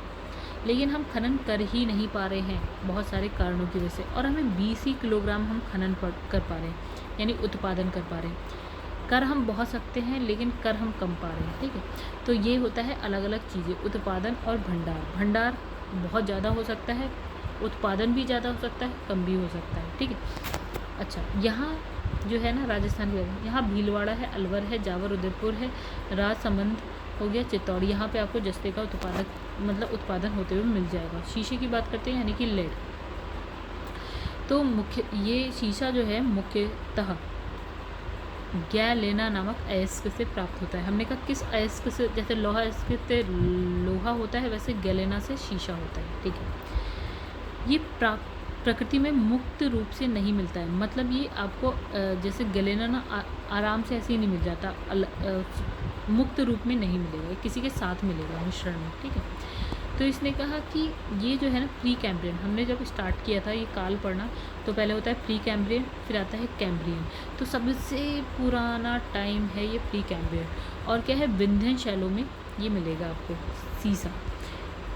लेकिन हम खनन कर ही नहीं पा रहे हैं बहुत सारे कारणों की वजह से। और हमें 20 ही किलोग्राम हम खनन कर पा रहे हैं, यानी उत्पादन कर पा रहे हैं। कर हम बहुत सकते हैं, लेकिन कर हम कम पा रहे हैं, ठीक है। तो ये होता है अलग अलग चीज़ें, उत्पादन और भंडार। भंडार बहुत ज़्यादा हो सकता है, उत्पादन भी ज़्यादा हो सकता है, कम भी हो सकता है, ठीक है। अच्छा, यहाँ जो है ना राजस्थान के, यहाँ भीलवाड़ा है, अलवर है, जावर उदयपुर है, राजसमंद हो गया, चित्तौड़। यहाँ पे आपको जस्ते का उत्पादन होते हुए मिल जाएगा। शीशे की बात करते हैं, यानी कि लेड। तो ये शीशा जो है मुख्यतः गैलेना नामक अयस्क से प्राप्त होता है। हमने कहा किस अयस्क से, जैसे लोहा अयस्क से लोहा होता है, वैसे गैलेना से शीशा होता है, ठीक है। ये प्रकृति में मुक्त रूप से नहीं मिलता है। मतलब ये आपको जैसे गैलेना ना आराम से ऐसे ही नहीं मिल जाता, मुक्त रूप में नहीं मिलेगा, किसी के साथ मिलेगा मिश्रण में, ठीक है। तो इसने कहा कि ये जो है ना प्री कैम्ब्रियन, हमने जब स्टार्ट किया था ये काल पढ़ना, तो पहले होता है प्री कैम्ब्रियन, फिर आता है कैम्ब्रियन। तो सबसे पुराना टाइम है ये प्री कैम्ब्रियन। और क्या है, विंध्यन शैलों में ये मिलेगा आपको सीसा।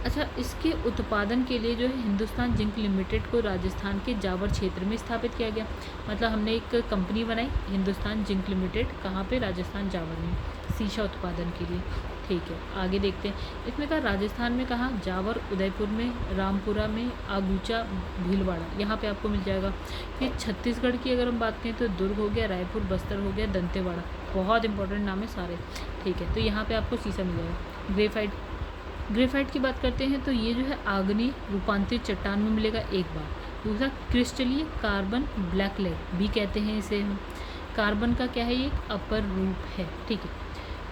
अच्छा, इसके उत्पादन के लिए जो है हिंदुस्तान जिंक लिमिटेड को राजस्थान के जावर क्षेत्र में स्थापित किया गया। मतलब हमने एक कंपनी बनाई हिंदुस्तान जिंक लिमिटेड, कहाँ पे, राजस्थान जावर में, शीशा उत्पादन के लिए, ठीक है। आगे देखते हैं, इसमें कहा राजस्थान में कहा जावर, उदयपुर में, रामपुरा में, आगूचा, भीलवाड़ा, यहाँ पे आपको मिल जाएगा। फिर छत्तीसगढ़ की अगर हम बात करें तो दुर्ग हो गया, रायपुर, बस्तर हो गया, दंतेवाड़ा, बहुत इंपॉर्टेंट नाम है सारे, ठीक है। तो यहाँ पे आपको शीशा मिल जाएगा। ग्रेफाइट ग्रेफाइट की बात करते हैं तो ये जो है आग्नेय रूपांतरित चट्टान में मिलेगा एक बार। दूसरा क्रिस्टलीय कार्बन ब्लैक लेड भी कहते हैं इसे हम। कार्बन का क्या है, ये अपर रूप है, ठीक है,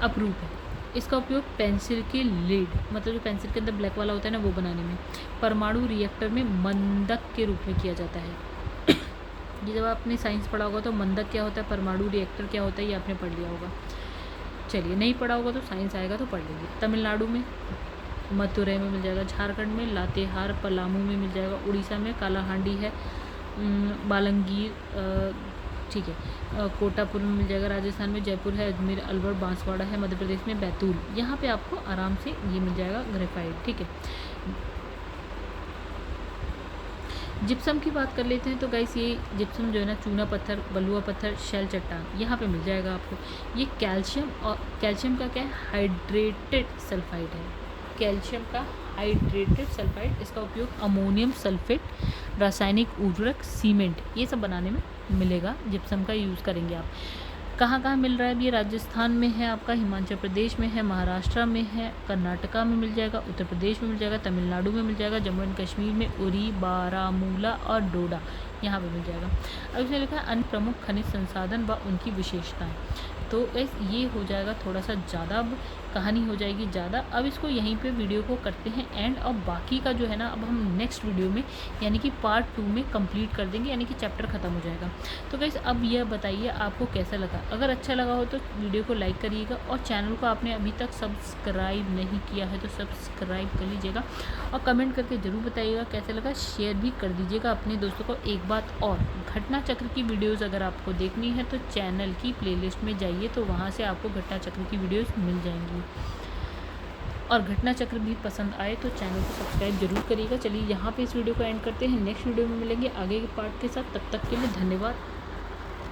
अपरूप है। इसका उपयोग पेंसिल के लीड, मतलब जो पेंसिल के अंदर ब्लैक वाला होता है ना, वो बनाने में, परमाणु रिएक्टर में मंदक के रूप में किया जाता है। ये जब आपने साइंस पढ़ा होगा तो मंदक क्या होता है, परमाणु रिएक्टर क्या होता है, ये आपने पढ़ लिया होगा। चलिए, नहीं पढ़ा होगा तो साइंस आएगा तो पढ़ लेंगे। तमिलनाडु में मथुरै में मिल जाएगा, झारखंड में लातेहार पलामू में मिल जाएगा, उड़ीसा में कालाहांडी है, बालंगीर, ठीक है, कोटापुर में मिल जाएगा, राजस्थान में जयपुर है, अजमेर, अलवर, बांसवाड़ा है, मध्य प्रदेश में बैतूल, यहाँ पे आपको आराम से ये मिल जाएगा ग्रेफाइट, ठीक है। जिप्सम की बात कर लेते हैं तो गाइस ये जिप्सम जो है ना, चूना पत्थर, बलुआ पत्थर, शैल चट्टान, यहाँ पे मिल जाएगा आपको। ये कैल्शियम, और कैल्शियम का क्या है, हाइड्रेटेड सल्फाइड है, कैल्शियम का हाइड्रेटेड सल्फाइड। इसका उपयोग अमोनियम सल्फेट, रासायनिक उर्वरक, सीमेंट, ये सब बनाने में मिलेगा। जिप्सम का यूज़ करेंगे आप। कहाँ कहाँ मिल रहा है अभी, ये राजस्थान में है आपका, हिमाचल प्रदेश में है, महाराष्ट्र में है, कर्नाटका में मिल जाएगा, उत्तर प्रदेश में मिल जाएगा, तमिलनाडु में मिल जाएगा, जम्मू एंड कश्मीर में उरी, बारामूला और डोडा, यहाँ पे मिल जाएगा। अब इसमें लिखा है अन्य प्रमुख खनिज संसाधन व उनकी विशेषताएं। तो ये हो जाएगा थोड़ा सा ज़्यादा, अब कहानी हो जाएगी ज़्यादा। अब इसको यहीं पे वीडियो को करते हैं एंड, और बाकी का जो है ना, अब हम नेक्स्ट वीडियो में यानी कि पार्ट 2 में कंप्लीट कर देंगे, यानी कि चैप्टर ख़त्म हो जाएगा। तो गाइस अब यह बताइए आपको कैसा लगा। अगर अच्छा लगा हो तो वीडियो को लाइक करिएगा, और चैनल को आपने अभी तक सब्सक्राइब नहीं किया है तो सब्सक्राइब कर लीजिएगा, और कमेंट करके ज़रूर बताइएगा कैसा लगा। शेयर भी कर दीजिएगा अपने दोस्तों को। एक बात और, घटना चक्र की वीडियोज़ अगर आपको देखनी है तो चैनल की प्लेलिस्ट में जाइए, तो वहाँ से आपको घटना चक्र की वीडियोज़ मिल जाएंगी। और घटना चक्र भी पसंद आए तो चैनल को सब्सक्राइब जरूर करिएगा। चलिए यहाँ पे इस वीडियो को एंड करते हैं, नेक्स्ट वीडियो में मिलेंगे आगे के पार्ट के साथ। तब तक के लिए धन्यवाद।